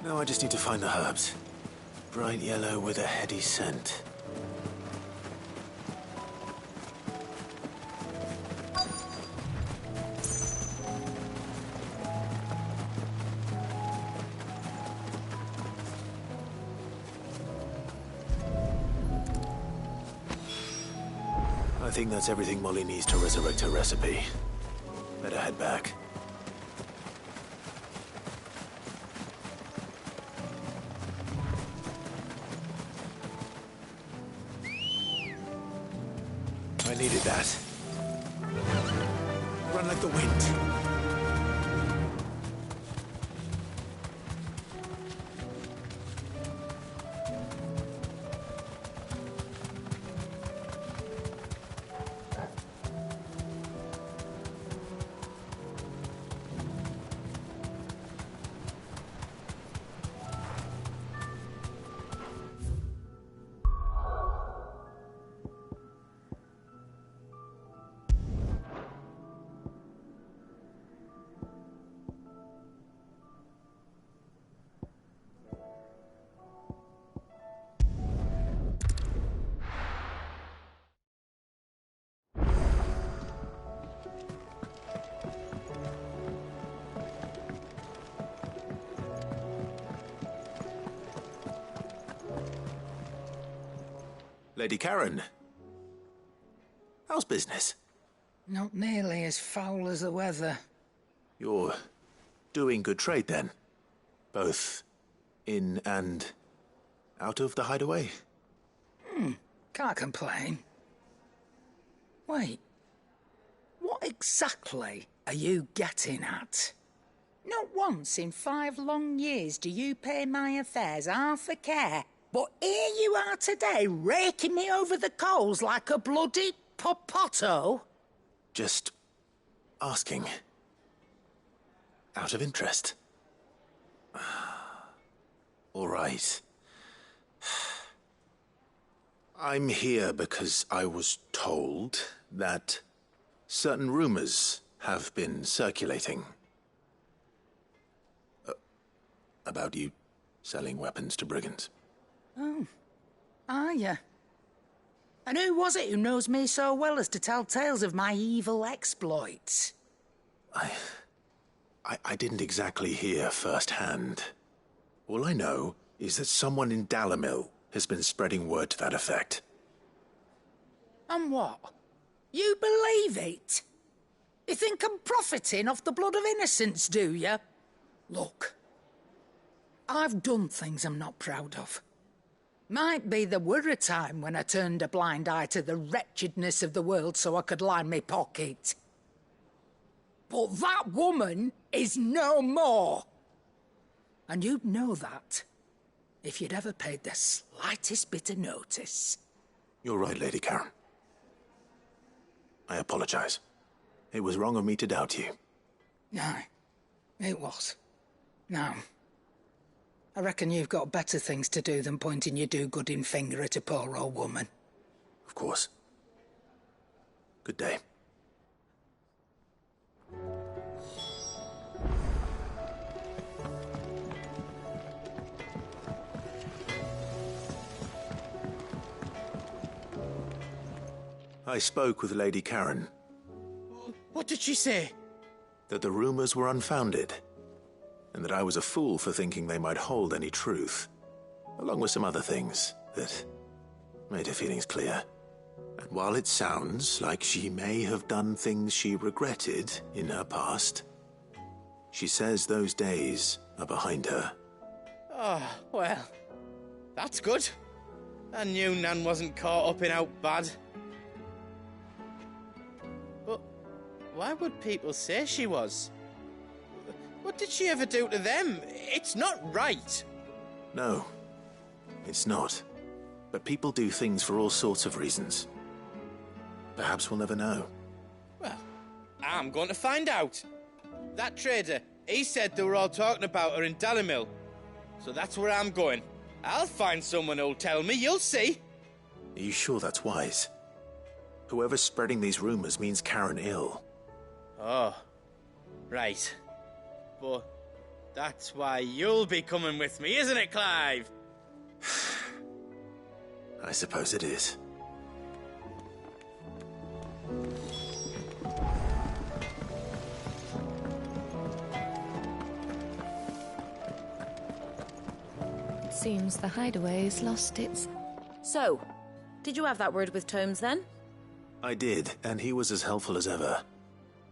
Now I just need to find the herbs. Bright yellow with a heady scent. I think that's everything Molly needs to resurrect her recipe. Better head back. I needed that. Run like the wind. Lady Karen. How's business? Not nearly as foul as the weather. You're doing good trade, then? Both in and out of the hideaway? Can't complain. Wait. What exactly are you getting at? Not once in 5 long years do you pay my affairs half a care. But here you are today, raking me over the coals like a bloody popoto. Just asking. Out of interest. All right. I'm here because I was told that certain rumors have been circulating. About you selling weapons to brigands. Oh, are ya? And who was it who knows me so well as to tell tales of my evil exploits? I didn't exactly hear firsthand. All I know is that someone in Dalamil has been spreading word to that effect. And what? You believe it? You think I'm profiting off the blood of innocents, do you? Look, I've done things I'm not proud of. Might be there were a time when I turned a blind eye to the wretchedness of the world so I could line my pocket. But that woman is no more. And you'd know that if you'd ever paid the slightest bit of notice. You're right, Lady Karen. I apologize. It was wrong of me to doubt you. Aye, it was. Now, I reckon you've got better things to do than pointing your do-gooding finger at a poor old woman. Of course. Good day. I spoke with Lady Karen. What did she say? That the rumors were unfounded, and that I was a fool for thinking they might hold any truth, along with some other things that made her feelings clear. And while it sounds like she may have done things she regretted in her past, she says those days are behind her. Oh, well, that's good. I knew Nan wasn't caught up in out bad. But why would people say she was? What did she ever do to them? It's not right. No, it's not. But people do things for all sorts of reasons. Perhaps we'll never know. Well, I'm going to find out. That trader, he said they were all talking about her in Dalamil. So that's where I'm going. I'll find someone who'll tell me, you'll see. Are you sure that's wise? Whoever's spreading these rumors means Karen ill. Oh, right. But that's why you'll be coming with me, isn't it, Clive? I suppose it is. It seems the hideaway's lost its... So, did you have that word with Tomes then? I did, and he was as helpful as ever.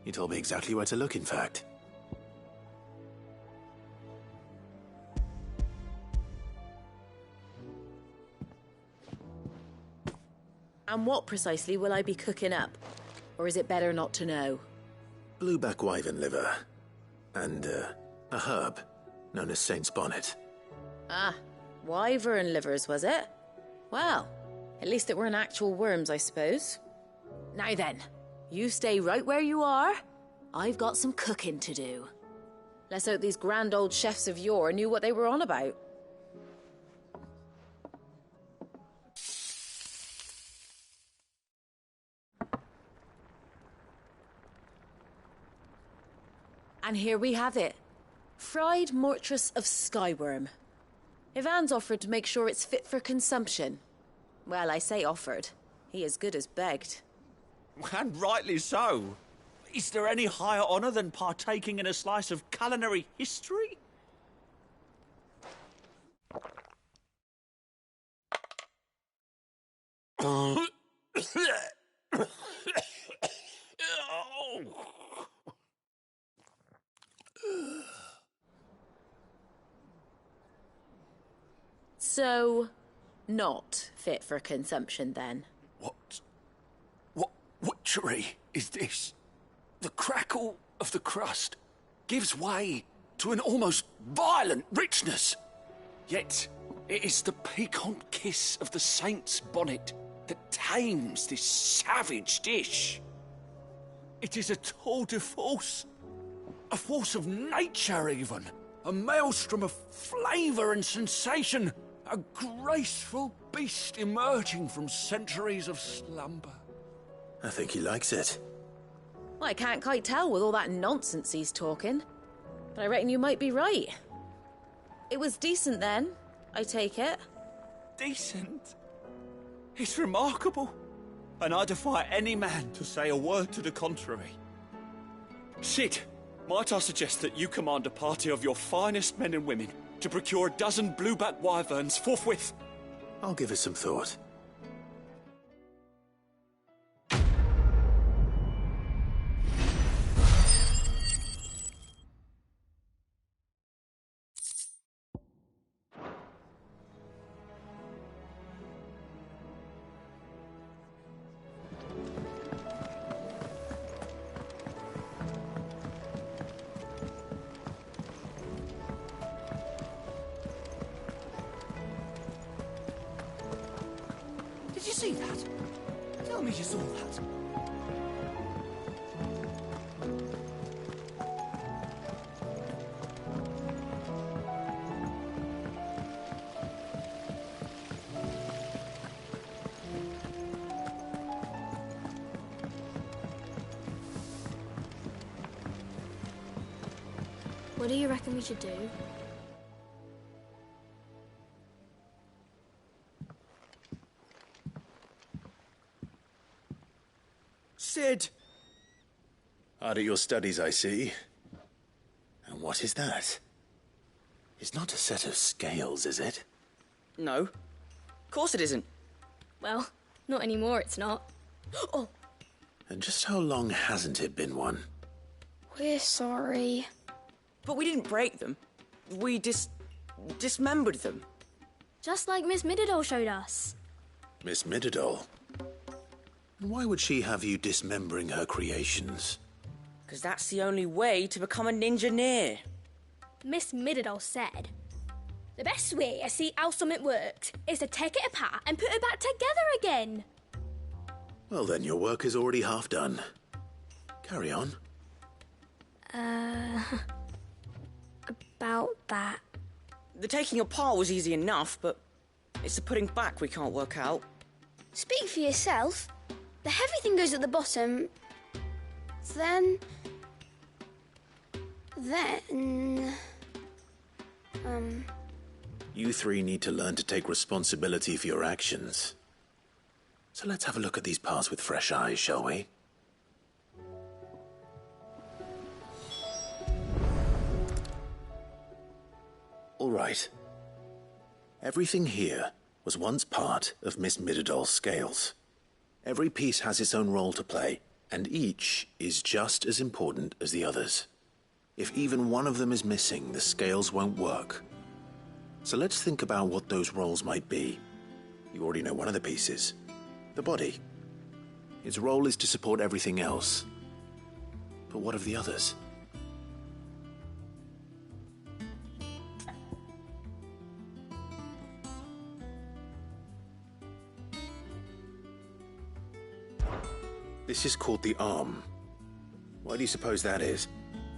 He told me exactly where to look, in fact. And what precisely will I be cooking up? Or is it better not to know? Blueback wyvern liver. And, a herb known as Saint's Bonnet. Ah, wyvern livers, was it? Well, at least it weren't actual worms, I suppose. Now then, you stay right where you are. I've got some cooking to do. Let's hope these grand old chefs of yore knew what they were on about. And here we have it. Fried mortress of skyworm. Ivan's offered to make sure it's fit for consumption. Well, I say offered. He as good as begged. And rightly so. Is there any higher honour than partaking in a slice of culinary history? So, not fit for consumption then? What witchery is this? The crackle of the crust gives way to an almost violent richness. Yet, it is the piquant kiss of the saint's bonnet that tames this savage dish. It is a tour de force. A force of nature, even. A maelstrom of flavour and sensation. A graceful beast emerging from centuries of slumber. I think he likes it. Well, I can't quite tell with all that nonsense he's talking. But I reckon you might be right. It was decent then, I take it. Decent? It's remarkable. And I defy any man to say a word to the contrary. Sid, might I suggest that you command a party of your finest men and women to procure a dozen blueback wyverns forthwith? I'll give it some thought. Did you see that? Tell me you saw that. What do you reckon we should do? Sid! Hard at your studies, I see. And what is that? It's not a set of scales, is it? No. Of course it isn't. Well, not anymore, it's not. Oh! And just how long hasn't it been one? We're sorry. But we didn't break them. We dismembered them. Just like Miss Mididol showed us. Miss Mididol? Why would she have you dismembering her creations? Because that's the only way to become a ninja-neer. Miss Mididol said, the best way to see how something works is to take it apart and put it back together again. Well then, your work is already half done. Carry on. About that. The taking apart was easy enough, but it's the putting back we can't work out. Speak for yourself. The heavy thing goes at the bottom. Then... You three need to learn to take responsibility for your actions. So let's have a look at these parts with fresh eyes, shall we? All right. Everything here was once part of Miss Mididol's scales. Every piece has its own role to play, and each is just as important as the others. If even one of them is missing, the scales won't work. So let's think about what those roles might be. You already know one of the pieces. The body. Its role is to support everything else. But what of the others? This is called the arm. Why do you suppose that is?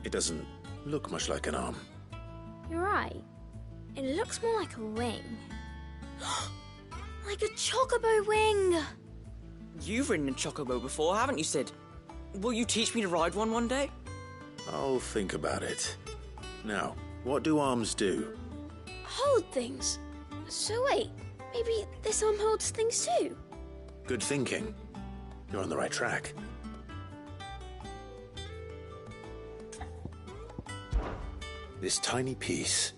It doesn't look much like an arm. You're right. It looks more like a wing. Like a chocobo wing! You've ridden a chocobo before, haven't you, Sid? Will you teach me to ride one day? I'll think about it. Now, what do arms do? Hold things. So wait, maybe this arm holds things too? Good thinking. You're on the right track. This tiny piece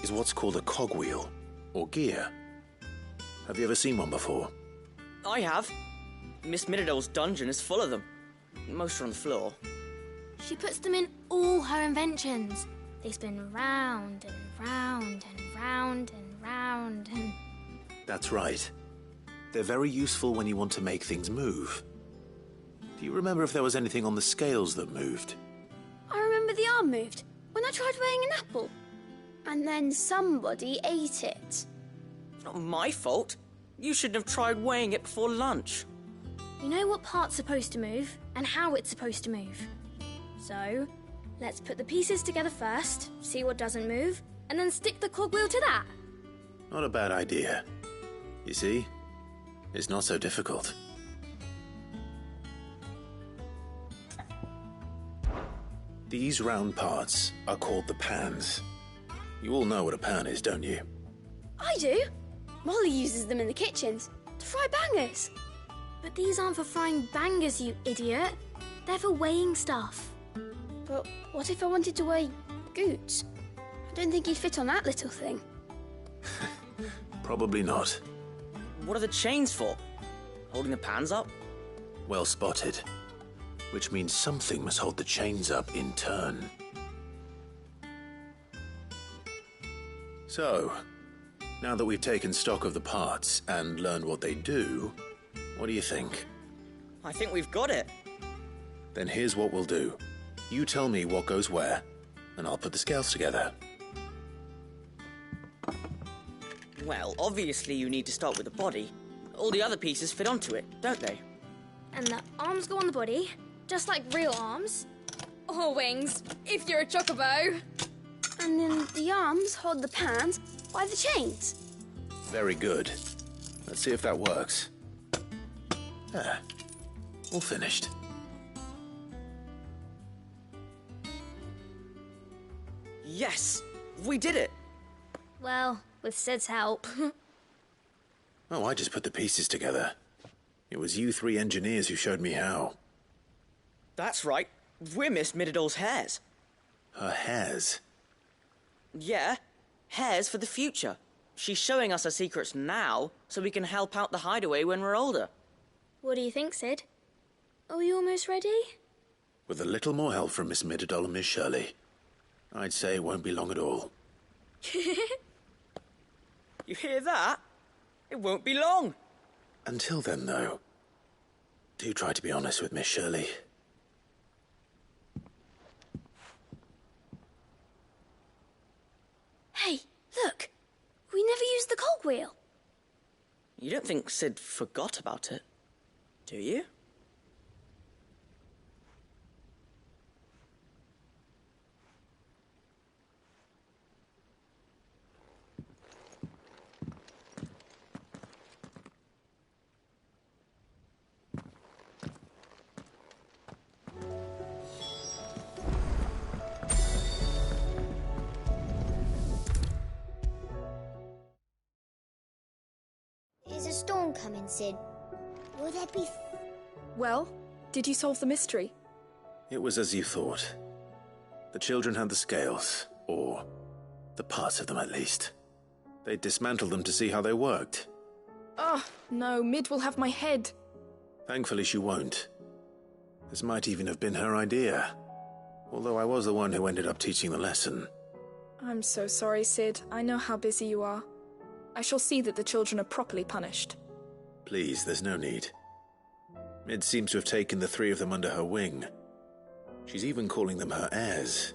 is what's called a cogwheel, or gear. Have you ever seen one before? I have. Miss Middledale's dungeon is full of them. Most are on the floor. She puts them in all her inventions. They spin round and round and round and round and... That's right. They're very useful when you want to make things move. Do you remember if there was anything on the scales that moved? I remember the arm moved when I tried weighing an apple. And then somebody ate it. Not my fault. You shouldn't have tried weighing it before lunch. You know what part's supposed to move and how it's supposed to move. So, let's put the pieces together first, see what doesn't move, and then stick the cogwheel to that. Not a bad idea. You see? It's not so difficult. These round parts are called the pans. You all know what a pan is, don't you? I do. Molly uses them in the kitchens to fry bangers. But these aren't for frying bangers, you idiot. They're for weighing stuff. But what if I wanted to weigh Goots? I don't think he'd fit on that little thing. Probably not. What are the chains for? Holding the pans up? Well spotted. Which means something must hold the chains up in turn. So, now that we've taken stock of the parts and learned what they do, what do you think? I think we've got it. Then here's what we'll do. You tell me what goes where, and I'll put the scales together. Well, obviously you need to start with the body. All the other pieces fit onto it, don't they? And the arms go on the body, just like real arms. Or wings, if you're a chocobo. And then the arms hold the pans by the chains. Very good. Let's see if that works. There. All finished. Yes! We did it! Well, with Sid's help. Oh, I just put the pieces together. It was you three engineers who showed me how. That's right. We're Miss Middledale's hares. Her hairs? Yeah, hares for the future. She's showing us her secrets now, so we can help out the hideaway when we're older. What do you think, Sid? Are we almost ready? With a little more help from Miss Middledale and Miss Shirley, I'd say it won't be long at all. You hear that? It won't be long. Until then, though, do try to be honest with Miss Shirley. Hey, look! We never used the cogwheel. You don't think Sid forgot about it, do you? Is a storm coming, Sid? Will there be... Well, did you solve the mystery? It was as you thought. The children had the scales, or the parts of them at least. They dismantled them to see how they worked. Oh, no, Mid will have my head. Thankfully, she won't. This might even have been her idea. Although I was the one who ended up teaching the lesson. I'm so sorry, Sid. I know how busy you are. I shall see that the children are properly punished. Please, there's no need. Mid seems to have taken the three of them under her wing. She's even calling them her heirs.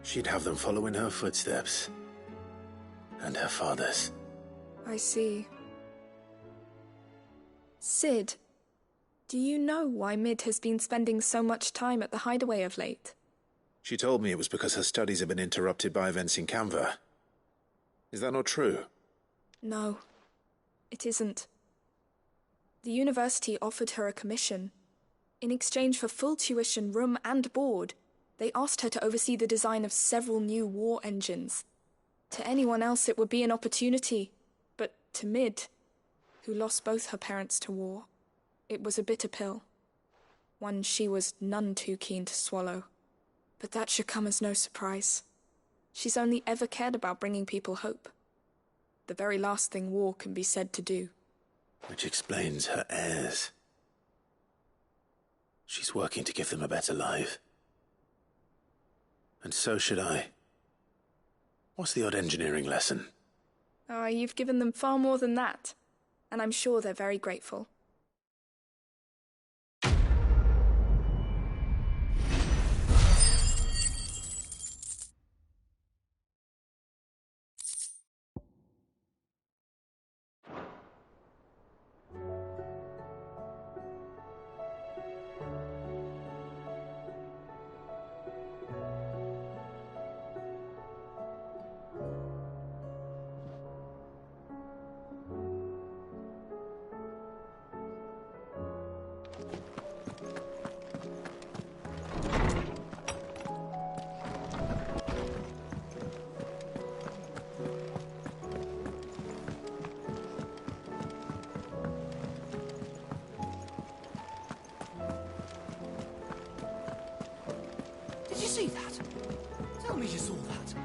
She'd have them follow in her footsteps. And her father's. I see. Sid, do you know why Mid has been spending so much time at the hideaway of late? She told me it was because her studies have been interrupted by events in Canva. Is that not true? No, it isn't. The university offered her a commission. In exchange for full tuition, room and board, they asked her to oversee the design of several new war engines. To anyone else it would be an opportunity, but to Mid, who lost both her parents to war, it was a bitter pill. One she was none too keen to swallow. But that should come as no surprise. She's only ever cared about bringing people hope. The very last thing war can be said to do. Which explains her heirs. She's working to give them a better life. And so should I. What's the odd engineering lesson? Ah, you've given them far more than that. And I'm sure they're very grateful. Did you see that? Tell me you saw that.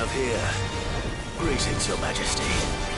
have here? Greetings, Your Majesty.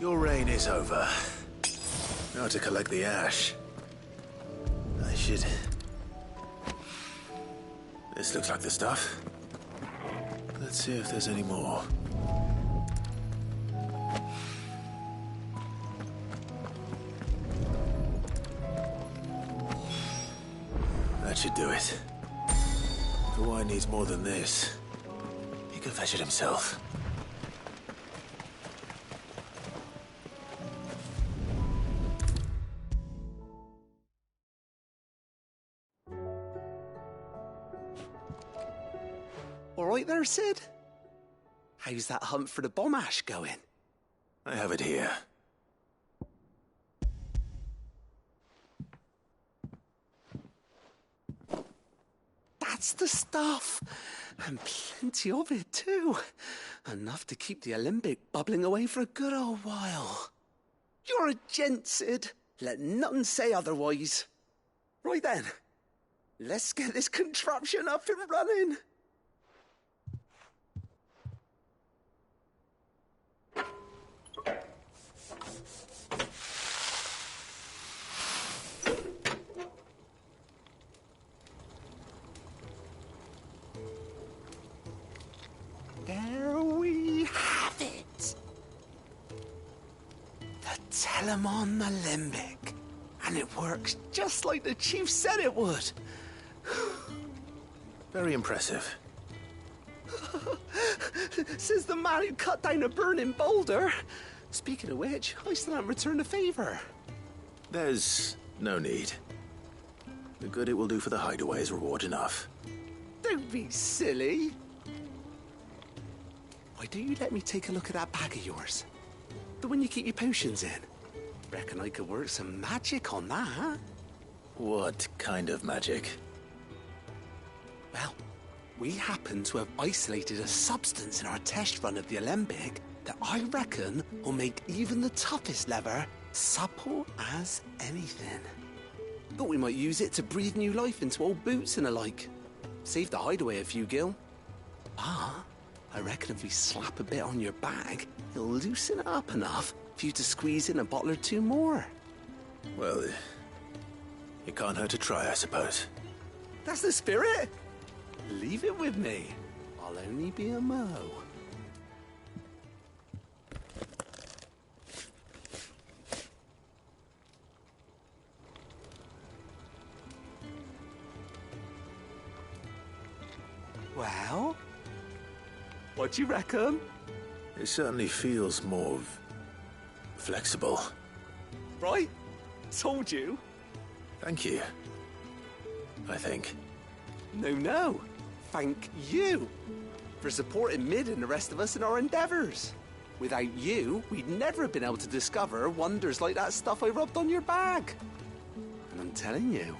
Your reign is over. Now to collect the ash. I should... This looks like the stuff. Let's see if there's any more. That should do it. If the wine needs more than this, he can fetch it himself. All right there, Sid? How's that hunt for the bomb ash going? I have it here. That's the stuff. And plenty of it, too. Enough to keep the Alembic bubbling away for a good old while. You're a gent, Sid. Let none say otherwise. Right then, let's get this contraption up and running. There we have it. The Telemon Alembic. And it works just like the chief said it would. Very impressive. Says the man who cut down a burning boulder. Speaking of which, I still haven't returned the favor. There's no need. The good it will do for the hideaway is reward enough. Don't be silly. Why don't you let me take a look at that bag of yours? The one you keep your potions in. Reckon I could work some magic on that. What kind of magic? Well, we happen to have isolated a substance in our test run of the Alembic that I reckon will make even the toughest leather supple as anything. Thought we might use it to breathe new life into old boots and the like. Save the hideaway a few gil. Ah, I reckon if we slap a bit on your bag, it'll loosen it up enough for you to squeeze in a bottle or two more. Well, it can't hurt to try, I suppose. That's the spirit. Leave it with me. I'll only be a mo. Well, what do you reckon? It certainly feels more flexible. Right? Told you. Thank you. I think. No. Thank you for supporting Mid and the rest of us in our endeavors. Without you, we'd never have been able to discover wonders like that stuff I rubbed on your bag. And I'm telling you,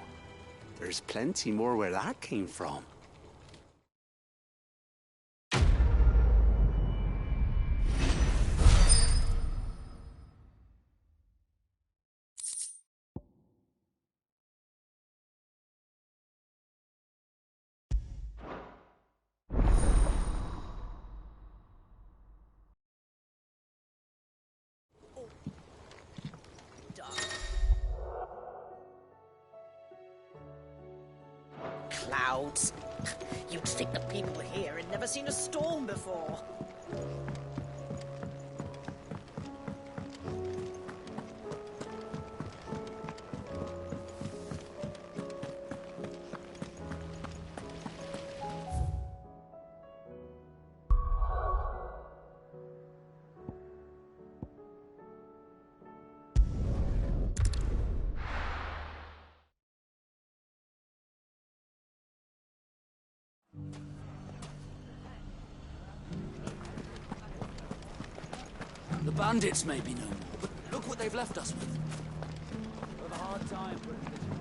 there's plenty more where that came from. Clouds. You'd think the people here had never seen a storm before. The bandits may be no more, but look what they've left us with.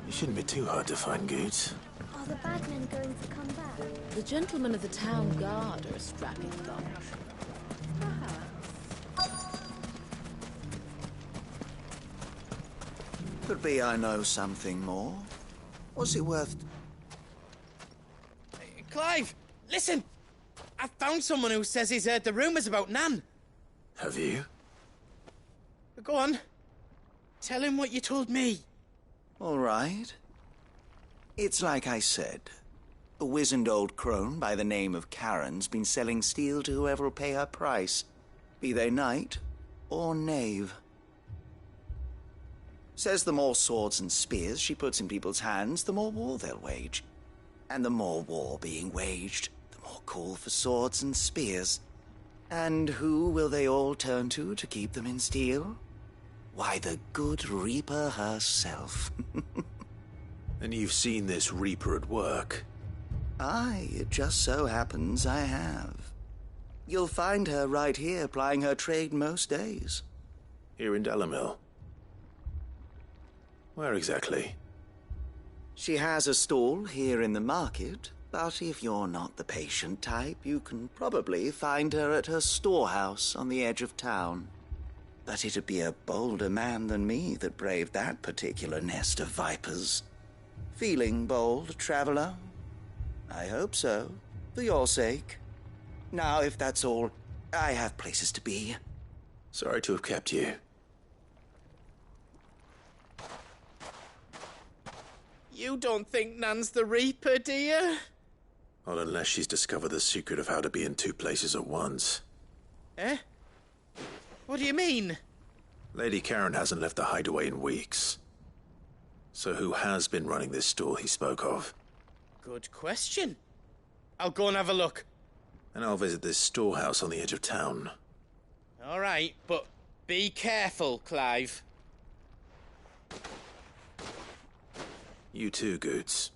You shouldn't be too hard to find, Goots. Are the bad men going to come back? The gentlemen of the town guard are a strapping bunch. Could be I know something more. What's it worth? Clive, listen! I found someone who says he's heard the rumours about Nan. Have you? Go on. Tell him what you told me. All right. It's like I said. A wizened old crone by the name of Karen's been selling steel to whoever will pay her price, be they knight or knave. Says the more swords and spears she puts in people's hands, the more war they'll wage. And the more war being waged, the more call for swords and spears. And who will they all turn to keep them in steel? Why, the good Reaper herself. And you've seen this Reaper at work? Aye, it just so happens I have. You'll find her right here plying her trade most days. Here in Delamil? Where exactly? She has a stall here in the market, But if you're not the patient type, you can probably find her at her storehouse on the edge of town. But it'd be a bolder man than me that braved that particular nest of vipers. Feeling bold, traveler? I hope so, for your sake. Now, if that's all, I have places to be. Sorry to have kept you. You don't think Nan's the Reaper, do you? Not unless she's discovered the secret of how to be in two places at once. Eh? What do you mean? Lady Karen hasn't left the hideaway in weeks. So who has been running this store he spoke of? Good question. I'll go and have a look. And I'll visit this storehouse on the edge of town. All right, but be careful, Clive. You too, Goots.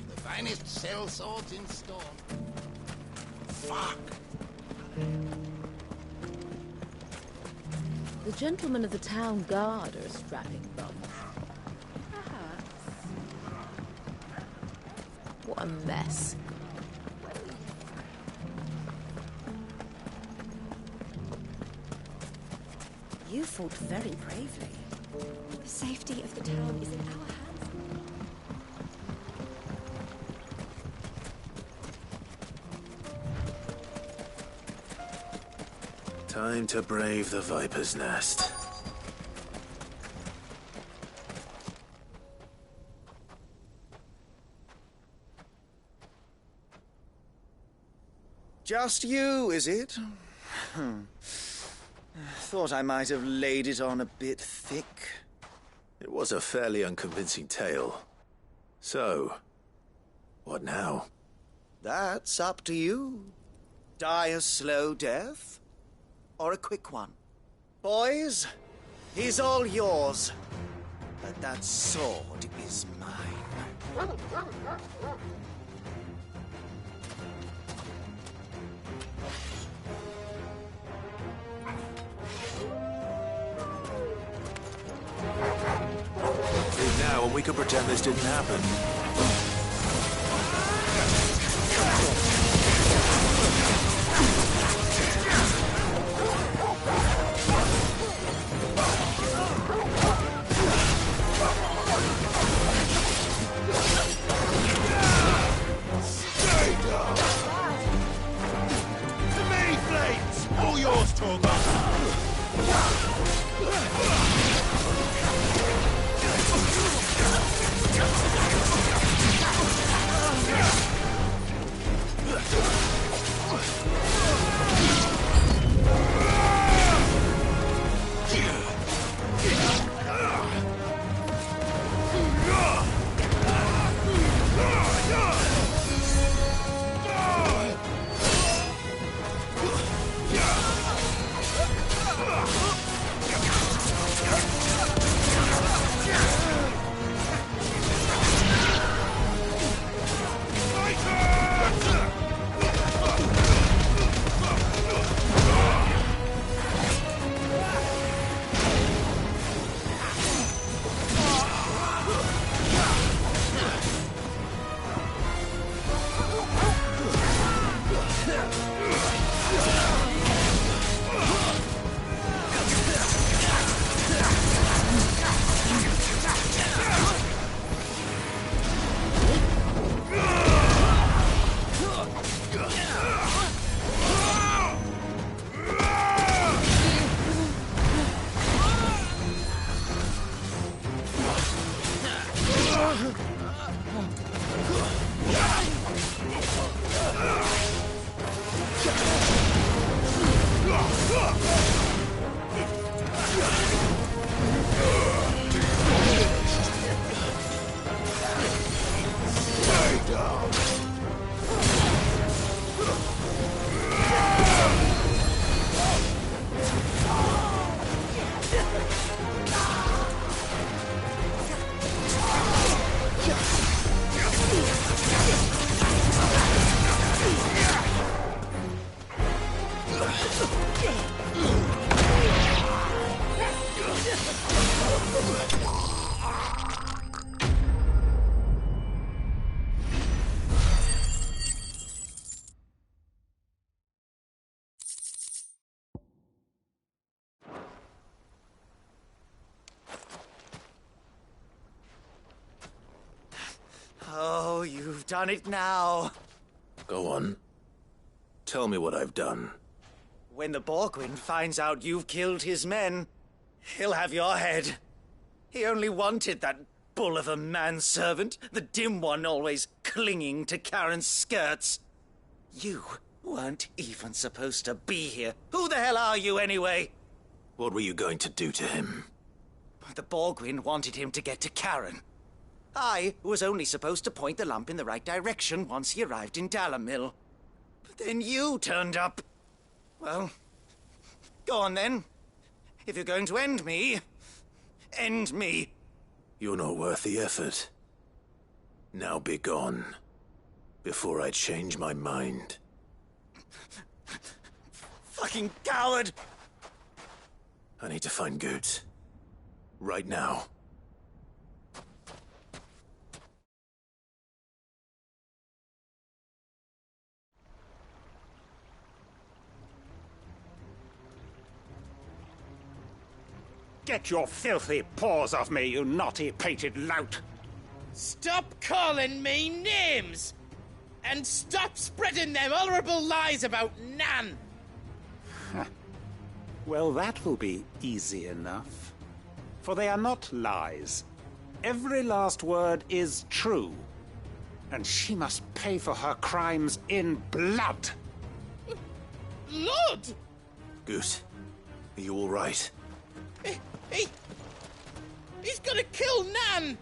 The finest cell swords in Storm. Fuck! The gentlemen of the town guard are a strapping bunch. What a mess. You fought very bravely. The safety of the town is in our hands. Time to brave the Viper's Nest. Just you, is it? Thought I might have laid it on a bit thick. It was a fairly unconvincing tale. So, what now? That's up to you. Die a slow death, or a quick one. Boys, he's all yours. But that sword is mine. Leave now, and we could pretend this didn't happen. Stay down! To me, Flames! All yours, Torgon! done it now. Go on. Tell me what I've done. When the Borgwyn finds out you've killed his men, he'll have your head. He only wanted that bull of a manservant, the dim one always clinging to Karen's skirts. You weren't even supposed to be here. Who the hell are you anyway? What were you going to do to him? The Borgwyn wanted him to get to Karen. I was only supposed to point the lamp in the right direction once he arrived in Dalamil. But then you turned up. Well, go on then. If you're going to end me, end me. You're not worth the effort. Now be gone, before I change my mind. Fucking coward! I need to find Goods. Right now. Get your filthy paws off me, you naughty-pated lout! Stop calling me names! And stop spreading them horrible lies about Nan! Well, that will be easy enough. For they are not lies. Every last word is true. And she must pay for her crimes in blood. Blood? Goose, are you all right? He's gonna kill Nan!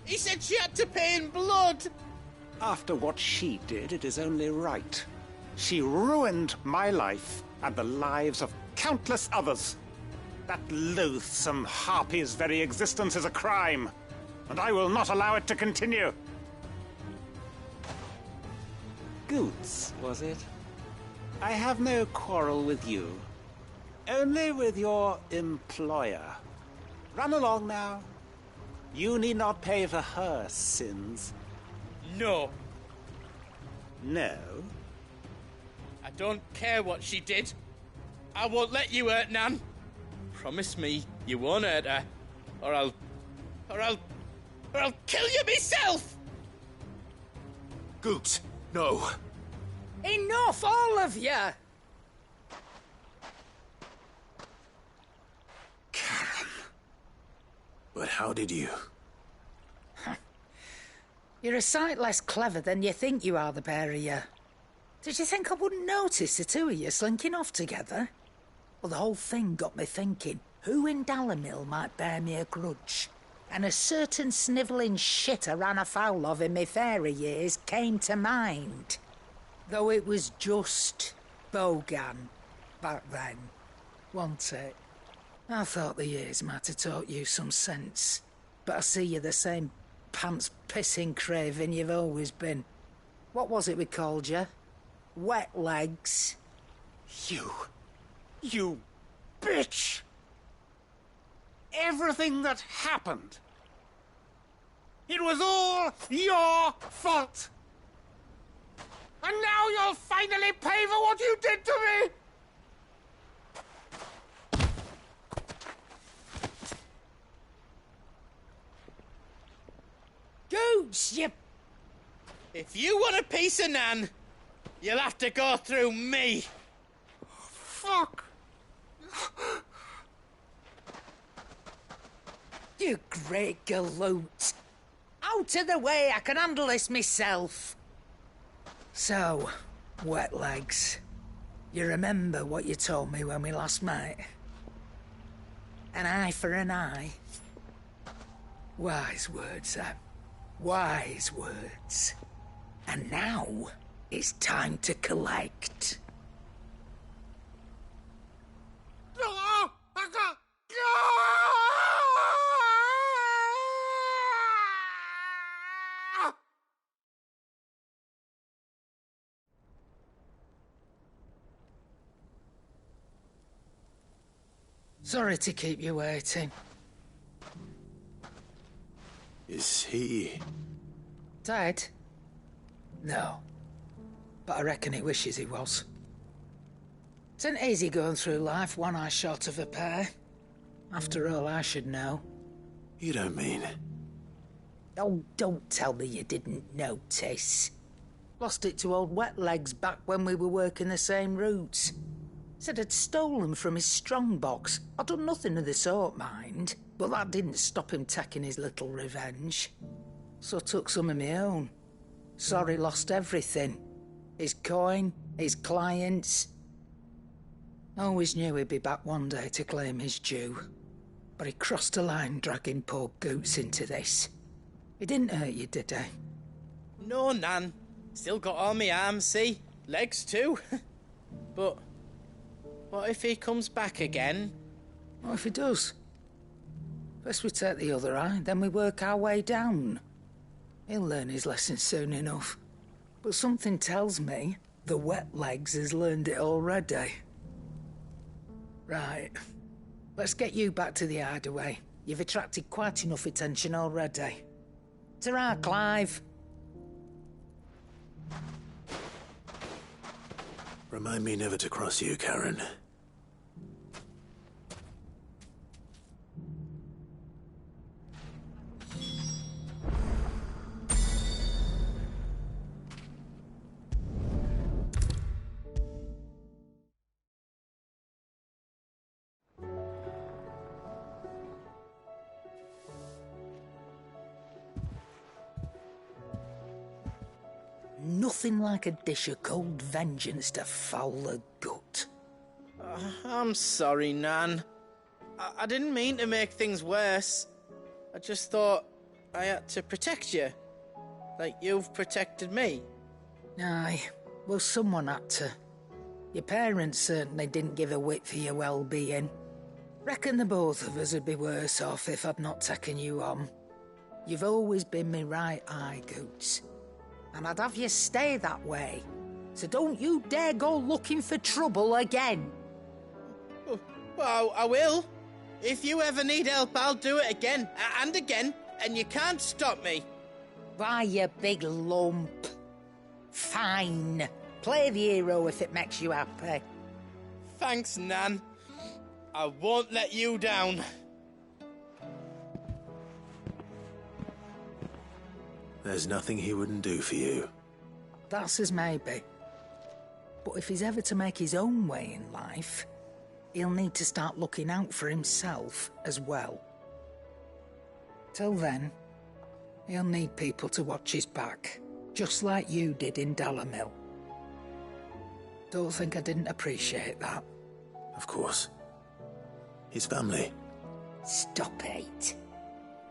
He said she had to pay in blood! After what she did, it is only right. She ruined my life and the lives of countless others. That loathsome harpy's very existence is a crime, and I will not allow it to continue. Goots, was it? I have no quarrel with you. Only with your employer. Run along now. You need not pay for her sins. No. No? I don't care what she did. I won't let you hurt Nan. Promise me you won't hurt her, or I'll kill you myself! Goot, no. Enough, all of you! Karen. But how did you? You're a sight less clever than you think you are, the pair of you. Did you think I wouldn't notice the two of you slinking off together? Well, the whole thing got me thinking, who in Dalamil might bear me a grudge? And a certain snivelling shit I ran afoul of in my fairy years came to mind. Though it was just Bogan back then, wasn't it? I thought the years might have taught you some sense, but I see you're the same pants-pissing craven you've always been. What was it we called you? Wet legs? You bitch! Everything that happened, it was all your fault! And now you'll finally pay for what you did to me! Goots, you... If you want a piece of Nan, you'll have to go through me. Fuck! You great galoot. Out of the way, I can handle this myself. So, wet legs, you remember what you told me when we last met? An eye for an eye. Wise words, Sam. Wise words. And now, it's time to collect. Sorry to keep you waiting. Is he... Dead? No. But I reckon he wishes he was. It isn't easy going through life one eye short of a pair. After all, I should know. You don't mean... Oh, don't tell me you didn't notice. Lost it to old Wet Legs back when we were working the same routes. Said I'd stolen from his strongbox. I'd done nothing of the sort, mind, but that didn't stop him taking his little revenge. So I took some of my own. Sorry, lost everything. His coin, his clients. Always knew he'd be back one day to claim his due. But he crossed a line dragging poor Goots into this. He didn't hurt you, did he? No, Nan. Still got all my arms, see? Legs too. But what if he comes back again? What if he does? First we take the other eye, then we work our way down. He'll learn his lesson soon enough. But something tells me the Wet Legs has learned it already. Right. Let's get you back to the hideaway. You've attracted quite enough attention already. Ta-ra, Clive. Remind me never to cross you, Karen. Nothing like a dish of cold vengeance to foul the gut. I'm sorry, Nan. I didn't mean to make things worse. I just thought I had to protect you. Like you've protected me. Aye, well, someone had to. Your parents certainly didn't give a whit for your well-being. Reckon the both of us would be worse off if I'd not taken you on. You've always been me right eye, Goots. And I'd have you stay that way. So don't you dare go looking for trouble again. Well, I will. If you ever need help, I'll do it again and again, and you can't stop me. Why, you big lump. Fine. Play the hero if it makes you happy. Thanks, Nan. I won't let you down. There's nothing he wouldn't do for you. That's as maybe. But if he's ever to make his own way in life, he'll need to start looking out for himself as well. Till then, he'll need people to watch his back, just like you did in Dalamil. Don't think I didn't appreciate that. Of course. His family. Stop it.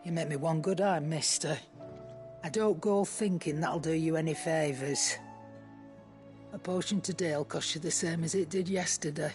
You make me one good eye, mister. I don't go thinking that'll do you any favours. A potion today will cost you the same as it did yesterday.